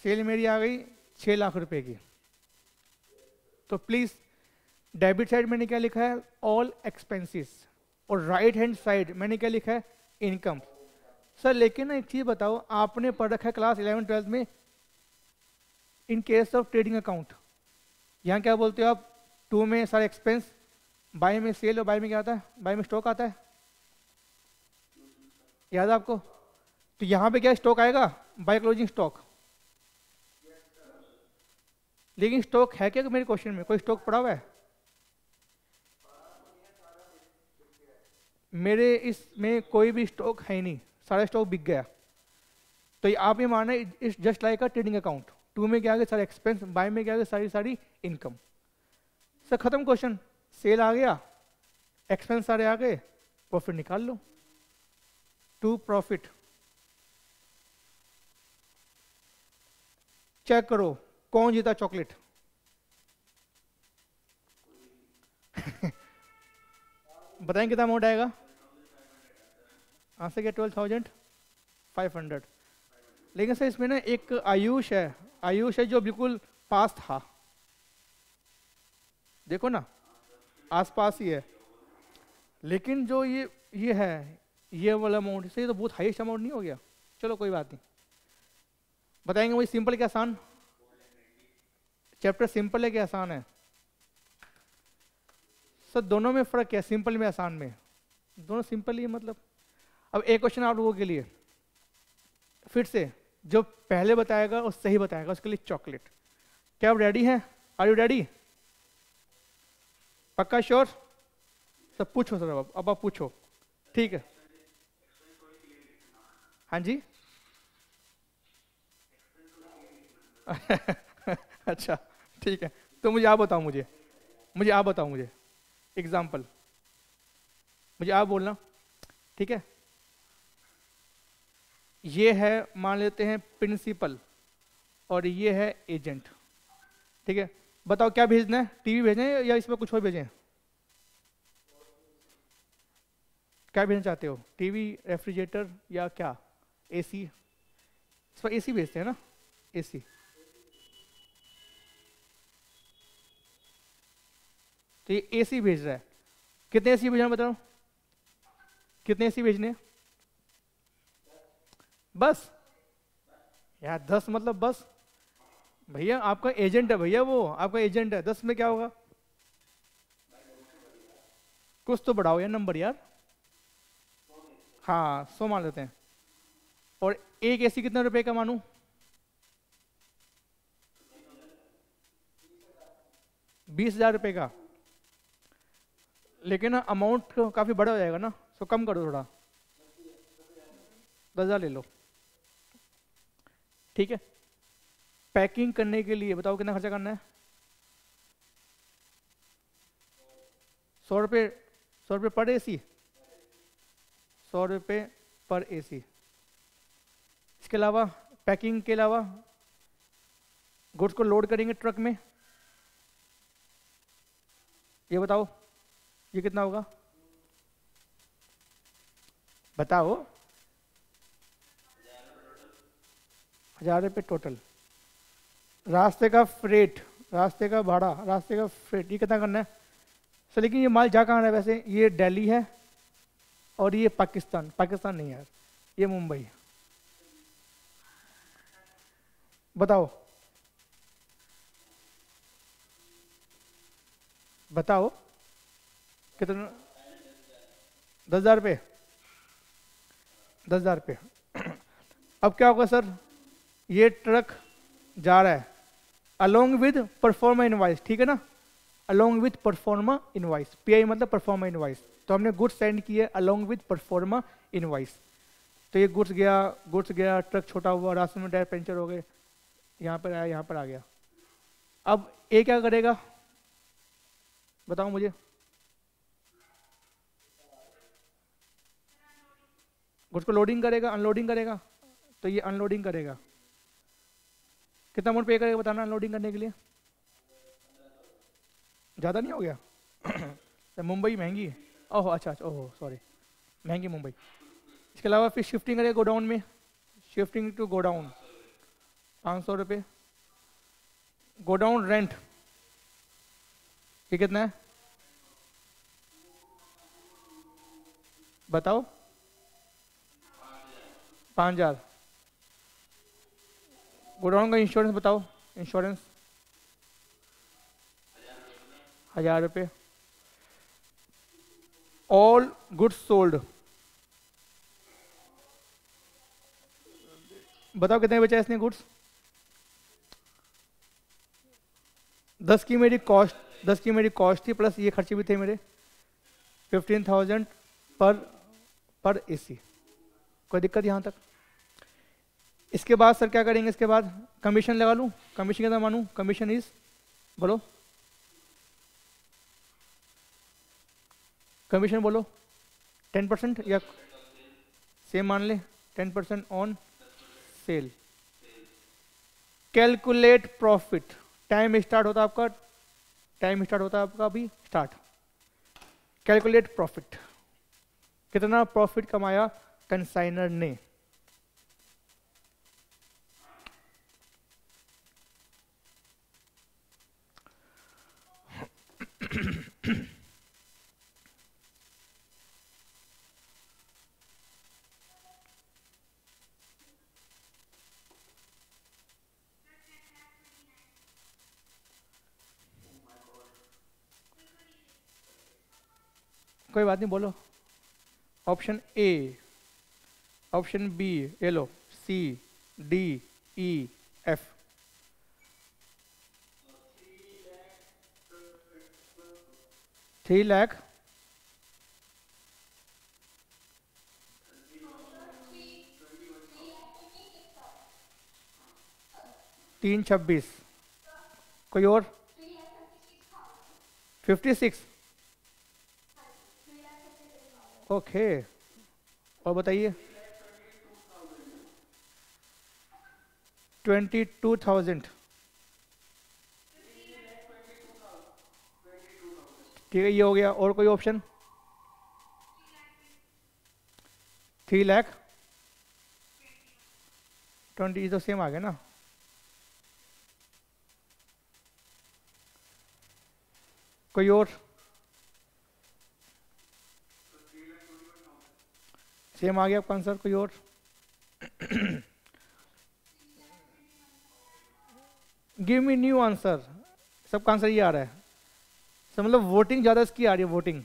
sale मेरी आ गई 6 लाख रुपए की। तो प्लीज डेबिट साइड मैंने क्या लिखा है? ऑल एक्सपेंसेस, और राइट हैंड साइड मैंने क्या लिखा है? इनकम। सर लेकिन ना एक चीज बताओ, आपने पढ़ रखा है क्लास 11-12 में in case of trading account, यहाँ क्या बोलते हो आप? 2 में सारे एक्सपेंस, बाई में सेल, और बाई में क्या आता है? बाई में स्टॉक आता है, याद है आपको? तो यहाँ पे क्या स्टॉक आएगा? By closing stock. लेकिन स्टॉक है क्या मेरे क्वेश्चन में? कोई स्टॉक पड़ा हुआ है? मेरे इसमें कोई भी स्टॉक है ही नहीं, सारा स्टॉक बिक गया। तो आप ये मानना it's just like a trading account. 2 में क्या आ गया? सारे एक्सपेंस, बाय में क्या आ गया? सारी इनकम। सर खत्म क्वेश्चन? सेल आ गया, एक्सपेंस सारे आ गए, प्रॉफिट निकाल लो। टू प्रॉफिट चेक करो कौन जीता चॉकलेट। बताएं कितना अमाउंट आएगा? आंसर क्या? 12,500। लेकिन सर इसमें ना एक आयुष है, आयुष है जो बिल्कुल पास था, देखो ना आसपास ही है। लेकिन जो ये है ये वाला अमाउंट से तो बहुत हाईएस्ट अमाउंट नहीं हो गया? चलो कोई बात नहीं, बताएंगे वही सिंपल क्या आसान? चैप्टर सिंपल है क्या आसान है? सर दोनों में फर्क है, सिंपल में आसान में, दोनों सिंपल ही है मतलब। अब एक क्वेश्चन आप लोगों के लिए फिर से, जो पहले बताएगा और सही बताएगा उसके लिए चॉकलेट। क्या आप रेडी हैं? Are you ready? पक्का श्योर? सब पूछो सर, अब आप पूछो, ठीक है। हाँ जी। अच्छा ठीक है, तो मुझे आप बताओ, मुझे आप बताओ, मुझे एग्जाम्पल, मुझे आप बोलना, ठीक है। ये है मान लेते हैं प्रिंसिपल और ये है एजेंट, ठीक है। बताओ क्या भेजना है? टीवी भेजना है या इसमें कुछ और भेजें? क्या भेजना चाहते हो? टीवी, रेफ्रिजरेटर या क्या? एसी? इस पर एसी भेजते हैं ना, एसी। तो ये एसी भेज रहा है। कितने एसी भेजना बताओ, कितने एसी भेजने? बस यार 10 मतलब बस? भैया आपका एजेंट है, भैया वो आपका एजेंट है, 10 में क्या होगा? कुछ तो बढ़ाओ यार नंबर यार। हाँ 100 मान लेते हैं। और एक एसी कितने रुपए का मानूं? 20,000 रुपए का। लेकिन ना अमाउंट काफी बड़ा हो जाएगा ना, तो कम करो थोड़ा, 10,000 ले लो, ठीक है। पैकिंग करने के लिए बताओ कितना खर्चा करना है? 100 रुपये, 100 रुपये पर एसी, 100 रुपये पर एसी। इसके अलावा पैकिंग के अलावा गुड्स को लोड करेंगे ट्रक में, ये बताओ ये कितना होगा? बताओ। 1,000 रुपये टोटल। रास्ते का फ्रेट, रास्ते का भाड़ा, रास्ते का फ्रेट, ये कितना करना है? सर लेकिन ये माल जा कहाँ रहा है वैसे? ये दिल्ली है और ये पाकिस्तान, पाकिस्तान नहीं यार, ये मुंबई है। बताओ बताओ कितना? 10,000 रुपये, 10,000 रुपये। अब क्या होगा सर? ये ट्रक जा रहा है अलोंग विद परफॉर्मा इनवाइस, ठीक है ना, along with pro forma invoice, pi मतलब परफॉर्मा इनवाइस। तो हमने गुड्स सेंड किए अलोंग विद परफॉर्मा इनवाइस। तो ये गुड्स गया, ट्रक छोटा हुआ, रास्ते में टायर पंचर हो गए, यहाँ पर आया, यहाँ पर आ गया। अब ये क्या करेगा बताओ मुझे? गुड्स को लोडिंग करेगा, अनलोडिंग करेगा। तो ये अनलोडिंग करेगा। कितना अमाउंट पे करेगा बताना अनलोडिंग करने के लिए? ज़्यादा नहीं हो गया? तो मुंबई महंगी है। ओहो अच्छा अच्छा, ओहो सॉरी, महंगी मुंबई। इसके अलावा फिर शिफ्टिंग करेगा गोडाउन में, शिफ्टिंग टू गोडाउन 500 रुपये। गोडाउन रेंट ये कितना है बताओ? 5,000। गोडाउन का इंश्योरेंस बताओ, इंश्योरेंस 1,000 रुपये। ऑल गुड्स सोल्ड बताओ कितने बचा इसने गुड्स? 10 की मेरी कॉस्ट, 10 की मेरी कॉस्ट थी, प्लस ये खर्चे भी थे मेरे, 15,000 पर एसी। कोई दिक्कत यहाँ तक? इसके बाद सर क्या करेंगे? इसके बाद कमीशन लगा लूँ? कमीशन कितना मानूँ? कमीशन इज बोलो कमीशन बोलो 10% या सेम मान ले 10% on cell. Calculate profit, time start होता है आपका अभी स्टार्ट। कैलकुलेट प्रॉफिट, कितना प्रॉफिट कमाया कंसाइनर ने। कोई बात नहीं, बोलो। ऑप्शन ए, ऑप्शन बी, ये लो, सी, डी, ई, एफ। 3 लाख 326। कोई और? 56। ओके, और बताइए। 22,000। ठीक है, ये हो गया। और कोई ऑप्शन? 3,20,000, ये तो सेम आ गया ना। कोई और? सेम आ गया आपका आंसर। कोई और? Give me new answer. सबका आंसर ये आ रहा है, सब मतलब वोटिंग ज्यादा इसकी आ रही है, वोटिंग।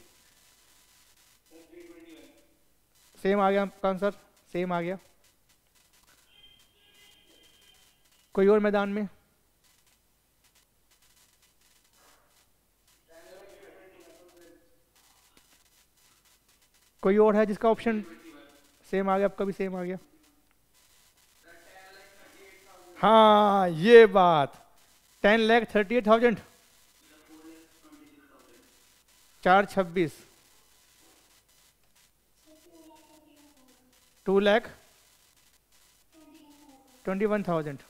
सेम आ गया आपका आंसर, सेम आ गया। कोई और मैदान में? कोई और है जिसका ऑप्शन सेम आ गया? आपका भी सेम आ गया। हाँ, ये बात। 10,38,000, 426। 2,21,000।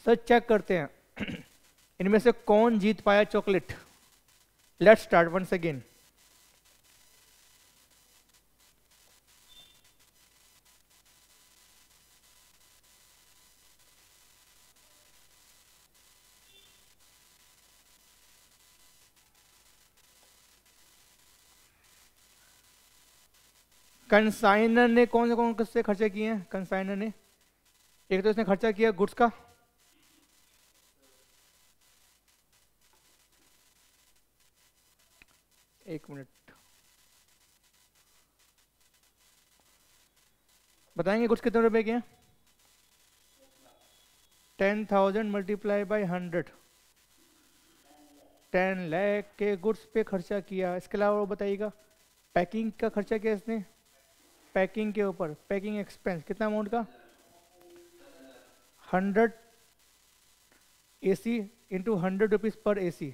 सर चेक करते हैं इनमें से कौन जीत पाया chocolate. Let's start once again. Consignor ने कौन से खर्चे किए हैं? कंसाइनर ने एक तो इसने खर्चा किया गुड्स का, एक मिनट बताएंगे गुड्स कितने रुपए के हैं? 10,000 मल्टीप्लाई बाई 100, 10 लाख के गुड्स पे खर्चा किया। इसके अलावा वो बताइएगा पैकिंग का खर्चा किया इसने, पैकिंग के ऊपर पैकिंग एक्सपेंस कितना अमाउंट का? 100 AC into 100 rupees per AC।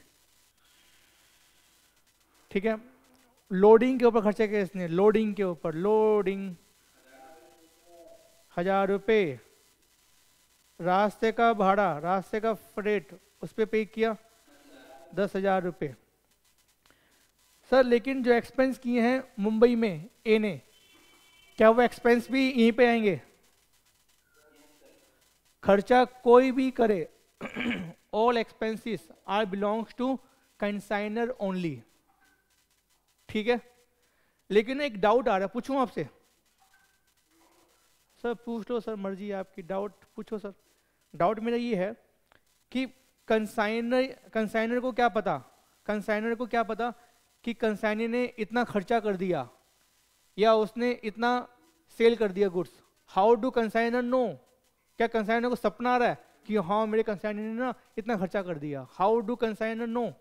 ठीक है। लोडिंग के ऊपर खर्चा किया इसने, लोडिंग के ऊपर, लोडिंग 1,000 रुपये। रास्ते का भाड़ा, रास्ते का फ्रेट, उस पर पे किया 10,000 रुपये। सर लेकिन जो एक्सपेंस किए हैं मुंबई में ए ने, क्या वो एक्सपेंस भी यहीं पे आएंगे? खर्चा कोई भी करे all expenses are belongs to consignor only. ठीक है। लेकिन एक डाउट आ रहा है, पूछूं आपसे? सर पूछ लो सर, मर्जी है आपकी, डाउट पूछो सर। डाउट मेरा ये है कि कंसाइनर को क्या पता, कंसाइनर को क्या पता कि कंसाइनर ने इतना खर्चा कर दिया या उसने इतना सेल कर दिया goods. How do consignor know? क्या कंसाइनर को सपना आ रहा है कि हाँ मेरे कंसाइनर ने ना इतना खर्चा कर दिया? How do consignor know?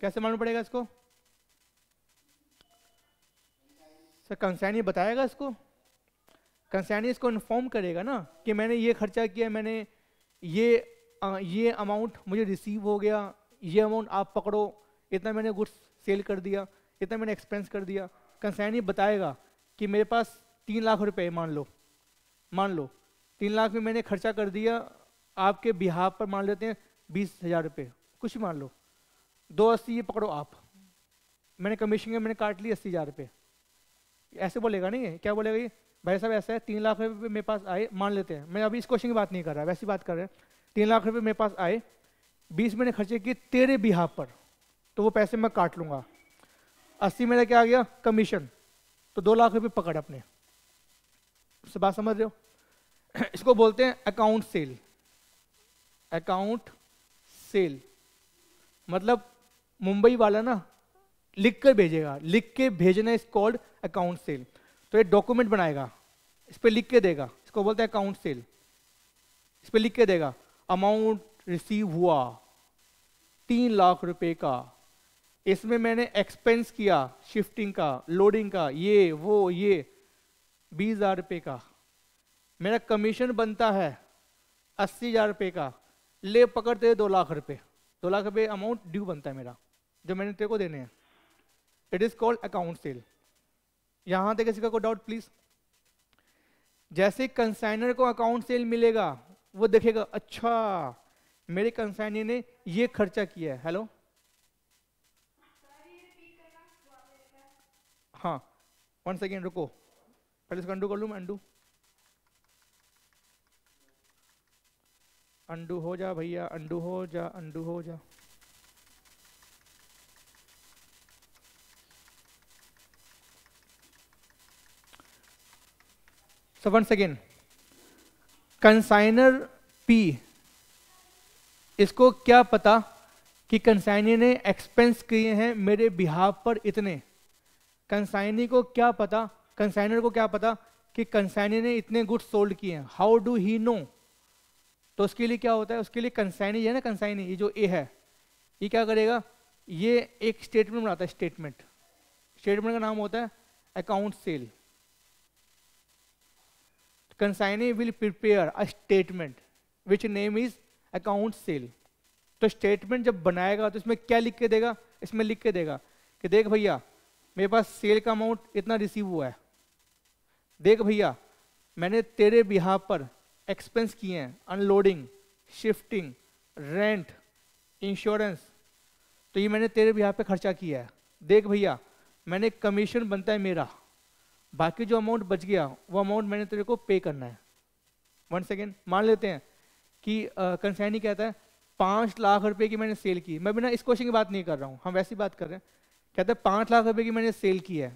कैसे मालूम पड़ेगा इसको? सर कंसाइनी बताएगा इसको, कंसाइनी इसको इन्फॉर्म करेगा ना कि मैंने ये खर्चा किया, मैंने ये अमाउंट मुझे रिसीव हो गया, ये अमाउंट आप पकड़ो, इतना मैंने गुड्स सेल कर दिया, इतना मैंने एक्सपेंस कर दिया। कंसाइनी बताएगा कि मेरे पास 3 लाख रुपए मान लो 3 लाख में मैंने खर्चा कर दिया आपके बिहार पर, मान लेते हैं 20,000 रुपये, कुछ मान लो 280 ये पकड़ो आप, मैंने कमीशन में मैंने काट ली 80,000 रुपये। ऐसे बोलेगा नहीं है, क्या बोलेगा ये, भाई साहब ऐसा है 3 लाख रुपये मेरे पास आए, मान लेते हैं, मैं अभी इस क्वेश्चन की बात नहीं कर रहा, वैसी बात कर रहे हैं, 3 लाख रुपये मेरे पास आए, 20 मैंने खर्चे किए तेरे बिहार पर, तो वो पैसे मैं काट लूंगा, 80 मेरा क्या आ गया कमीशन, तो 2 लाख रुपये पकड़ अपने से। बात समझ रहे हो? इसको बोलते हैं अकाउंट सेल। अकाउंट सेल मतलब मुंबई वाला ना लिख कर भेजेगा, लिख के भेजना इज कॉल्ड अकाउंट सेल। तो एक डॉक्यूमेंट बनाएगा, इस पे लिख के देगा, इसको बोलते हैं अकाउंट सेल। इस पे लिख के देगा अमाउंट रिसीव हुआ 3 लाख रुपए का, इसमें मैंने एक्सपेंस किया शिफ्टिंग का, लोडिंग का, ये वो ये 20,000 रुपये का, मेरा कमीशन बनता है 80,000 रुपये का, ले पकड़ते 2 लाख रुपए, 2 लाख रुपए अमाउंट ड्यू बनता है मेरा, जो मैंने तेरे को देने हैं। It is called account cell. यहां तक किसी का कोई डाउट प्लीज? जैसे कंसाइनर को अकाउंट सेल मिलेगा, वो देखेगा अच्छा मेरे कंसाइनर ने ये खर्चा किया है। हेलो, हाँ 1 सेकेंड रुको, पहले इसको अंडू कर लूं मैं, अंडू हो जा भैया, अंडू हो जा, अंडू हो जा। So once again, कंसाइनर पी, इसको क्या पता कि कंसाइनर ने एक्सपेंस किए हैं मेरे बिहाफ पर इतने। कंसाइनी को क्या पता, कंसाइनर को क्या पता कि कंसाइनर ने इतने गुड्स सोल्ड किए हैं। How do he know? तो उसके लिए क्या होता है, उसके लिए कंसाइनी है ना, कंसाइनी ये जो ए है, ये क्या करेगा, ये एक स्टेटमेंट बनाता है। स्टेटमेंट का नाम होता है account cell. Consignee will prepare a statement which name is account cell. तो स्टेटमेंट जब बनाएगा तो इसमें क्या लिख के देगा, इसमें लिख के देगा कि देख भैया मेरे पास सेल का अमाउंट इतना रिसीव हुआ है, देख भैया मैंने तेरे बिहाफ पर एक्सपेंस किए हैं, अनलोडिंग, शिफ्टिंग, रेंट, इंश्योरेंस, तो ये मैंने तेरे बिहाफ पे खर्चा किया है। देख भैया मैंने कमीशन बनता है मेरा, बाकी जो अमाउंट बच गया वो अमाउंट मैंने तेरे को पे करना है। 1 सेकेंड, मान लेते हैं कि कंसाइनी कहता है 5 लाख रुपए की मैंने सेल की, मैं बिना इस क्वेश्चन की बात नहीं कर रहा हूँ, हम वैसी बात कर रहे हैं। कहता है 5 लाख रुपए की मैंने सेल की है,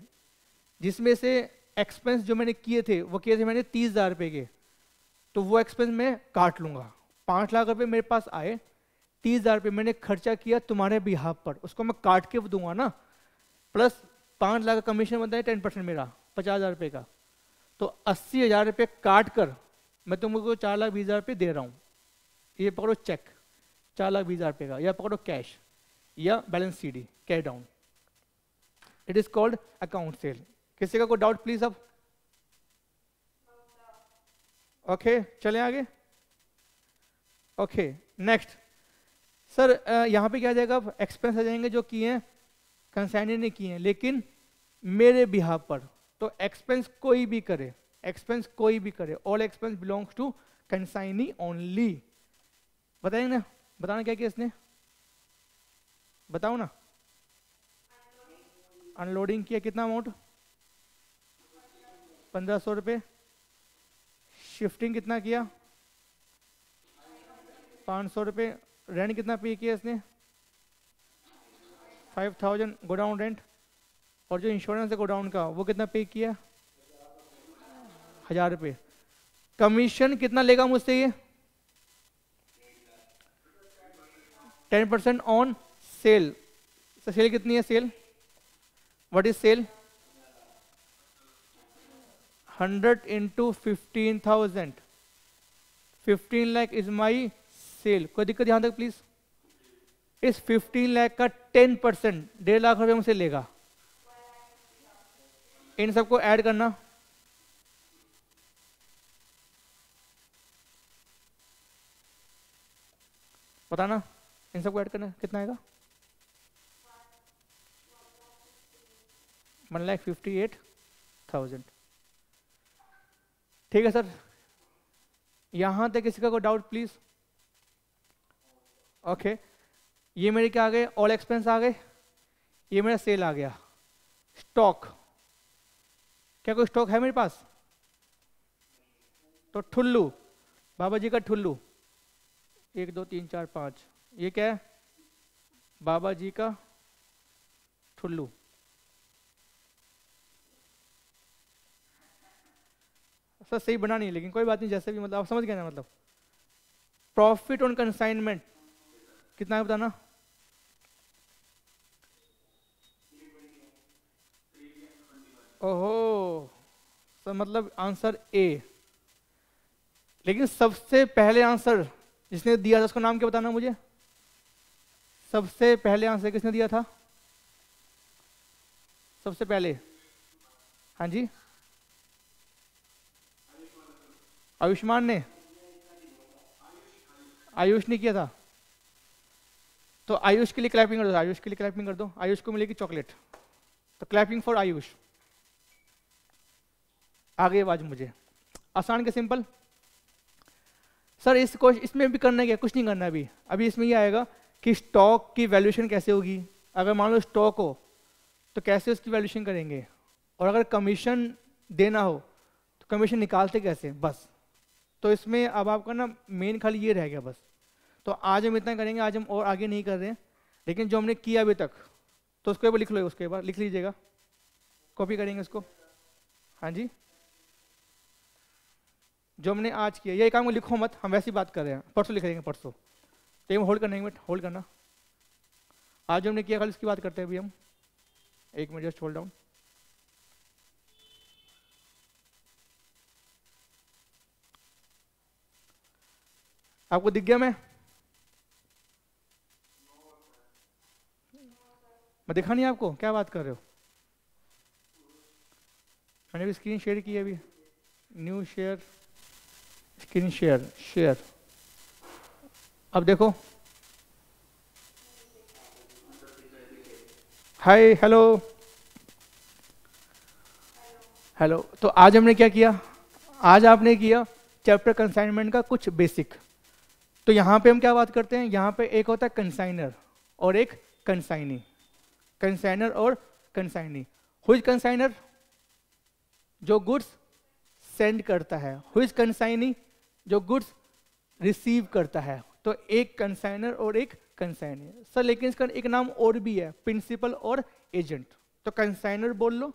जिसमें से एक्सपेंस जो मैंने किए थे वो किए थे मैंने 30,000 रुपए के, तो वो एक्सपेंस मैं काट लूंगा। 5 लाख रुपए मेरे पास आए, 30,000 रुपये मैंने खर्चा किया तुम्हारे बिहाफ पर, उसको मैं काट के दूंगा ना, प्लस 5 लाख का कमीशन बनता है 10% मेरा 50,000 रुपये का, तो 80,000 रुपये काट कर मैं तुमको 4,20,000 रुपये दे रहा हूँ। ये पकड़ो चेक 4,20,000 रुपये का, या पकड़ो कैश या balance CD cash down. It is called account cell. किसी का कोई डाउट प्लीज? अब ओके चले आगे। ओके नेक्स्ट सर, यहाँ पे क्या आ जाएगा, एक्सपेंस आ जाएंगे जो किए हैं कंसाइनर ने किए हैं लेकिन मेरे बिहाफ पर। तो एक्सपेंस कोई भी करे, एक्सपेंस कोई भी करे, all expense belongs to consignee only. बताएंगे ना, बताना क्या किया इसने, बताओ ना। अनलोडिंग किया कितना अमाउंट, 1,500 रुपये। शिफ्टिंग कितना किया, 500 रुपये। रेंट कितना पे किया इसने, 5,000 गोडाउन रेंट। और जो इंश्योरेंस है गोडाउन का वो कितना पे किया, 1,000 रुपये। कमीशन कितना लेगा मुझसे ये, 10% ऑन सेल। तो सेल कितनी है, sale what is sale, 100 into 15,000, 15 lakh is my sale. कोई दिक्कत यहां तक प्लीज? इस 15 लाख का 10% 1.5 लाख रुपए मुझसे लेगा। इन सबको ऐड करना, बताना, इन सबको ऐड करना कितना आएगा? 1,58,000। ठीक है सर, यहां तक किसी का कोई डाउट प्लीज? ओके, ये मेरे क्या आ गए? ऑल एक्सपेंस आ गए, ये मेरा सेल आ गया। स्टॉक, क्या कोई स्टॉक है मेरे पास? तो ठुल्लू, बाबा जी का ठुल्लू, 1 2 3 4 5, ये क्या है? बाबा जी का ठुल्लू। सर सही बना नहीं, लेकिन कोई बात नहीं, जैसे भी, मतलब आप समझ गए ना। मतलब प्रॉफिट ऑन कंसाइनमेंट कितना है बताना? ओहो, सर मतलब आंसर ए। लेकिन सबसे पहले आंसर जिसने दिया था उसका नाम क्या बताना मुझे? सबसे पहले आंसर किसने दिया था? सबसे पहले, हाँ जी, आयुष्मान ने। आयुष ने किया था, तो आयुष के लिए क्लैपिंग कर दो, आयुष के लिए क्लैपिंग कर दो। आयुष को मिलेगी चॉकलेट, तो क्लैपिंग फॉर आयुष। आगे आवाज मुझे आसान के सिंपल। सर इस क्वेश्चन इसमें भी करना क्या? कुछ नहीं करना अभी। अभी इसमें ये आएगा कि स्टॉक की वैल्यूएशन कैसे होगी। अगर मान लो स्टॉक हो तो कैसे उसकी वैल्यूएशन करेंगे, और अगर कमीशन देना हो तो कमीशन निकालते कैसे, बस। तो इसमें अब आपका ना मेन खाली ये रह गया बस। तो आज हम इतना करेंगे, आज हम और आगे नहीं कर रहे हैं, लेकिन जो हमने किया अभी तक तो उसको एक बार लिख लो, उसके बाद लिख लीजिएगा, कॉपी करेंगे उसको। हाँ जी, जो हमने आज किया ये काम को लिखो मत, हम वैसी बात कर रहे हैं, परसों लिख देंगे, परसों। तो होल्ड करना, एक मिनट होल्ड करना। आज जो हमने किया खाली इसकी बात करते हैं अभी हम। एक मिनट जस्ट होल्ड डाउन। आपको दिख गया मैं दिखा नहीं आपको? क्या बात कर रहे हो? मैंने भी स्क्रीन शेयर की है अभी। New share, screen share, share. अब देखो, हाय, हेलो हेलो। तो आज हमने क्या किया? आज आपने किया चैप्टर कंसाइनमेंट का कुछ बेसिक। तो यहाँ पे हम क्या बात करते हैं? यहाँ पे एक होता है कंसाइनर और एक कंसाइनी। कंसाइनर और कंसाइनी। Who is consignor? जो गुड्स सेंड करता है। Who is consignee? जो गुड्स रिसीव करता है। तो एक कंसाइनर और एक कंसाइनी। सर लेकिन इसका एक नाम और भी है, प्रिंसिपल और एजेंट। तो कंसाइनर बोल लो,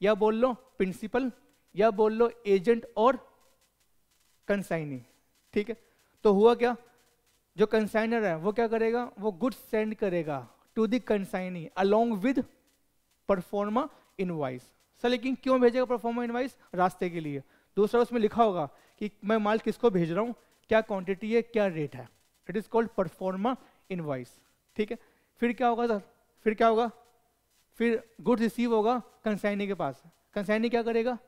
या बोल लो प्रिंसिपल, या बोल लो एजेंट और कंसाइनी। ठीक है, तो हुआ क्या? जो कंसाइनर है वो क्या करेगा? वो गुड्स सेंड करेगा to the consignee along with proforma invoice. Sir लेकिन क्यों भेजेगा परफॉर्मा इनवॉइस? रास्ते के लिए। दूसरा उसमें लिखा होगा कि मैं माल किसको भेज रहा हूं, क्या क्वांटिटी है, क्या रेट है। It is called proforma invoice. ठीक है, फिर क्या होगा सर? फिर क्या होगा? फिर गुड्स रिसीव होगा कंसाइनी के पास। कंसाइनी क्या करेगा?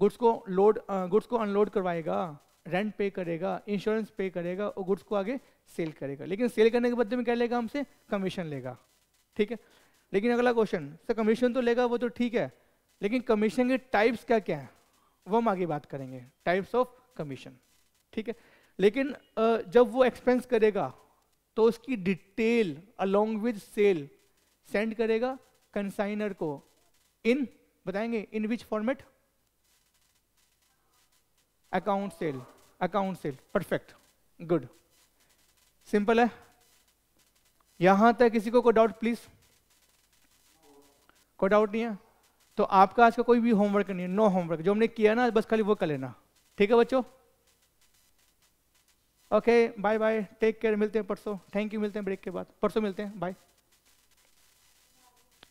गुड्स को अनलोड करवाएगा, रेंट पे करेगा, इंश्योरेंस पे करेगा, और गुड्स को आगे सेल करेगा। लेकिन सेल करने के बदले में क्या लेगा हमसे? कमीशन लेगा। ठीक है, लेकिन अगला क्वेश्चन, सर कमीशन तो लेगा, वो तो ठीक है, लेकिन कमीशन के टाइप्स क्या क्या है वो हम आगे बात करेंगे, टाइप्स ऑफ कमीशन। ठीक है, लेकिन जब वो एक्सपेंस करेगा तो उसकी detail along with sale send करेगा कंसाइनर को। इन बताएंगे in which format? Account sale, account sale. Perfect, good, simple है। यहां तक किसी को कोई डाउट प्लीज? कोई डाउट नहीं है? तो आपका आज का कोई भी होमवर्क नहीं है, नो होमवर्क। जो हमने किया ना बस खाली वो कर लेना। ठीक है बच्चों? Okay, bye bye, take care, मिलते हैं परसों। थैंक यू, मिलते हैं ब्रेक के बाद, परसों मिलते हैं। बाय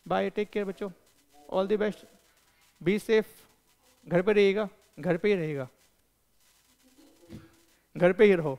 बाय, टेक केयर बच्चों, all the best, be safe. घर पे रहिएगा, घर पे ही रहेगा, घर पे ही रहो।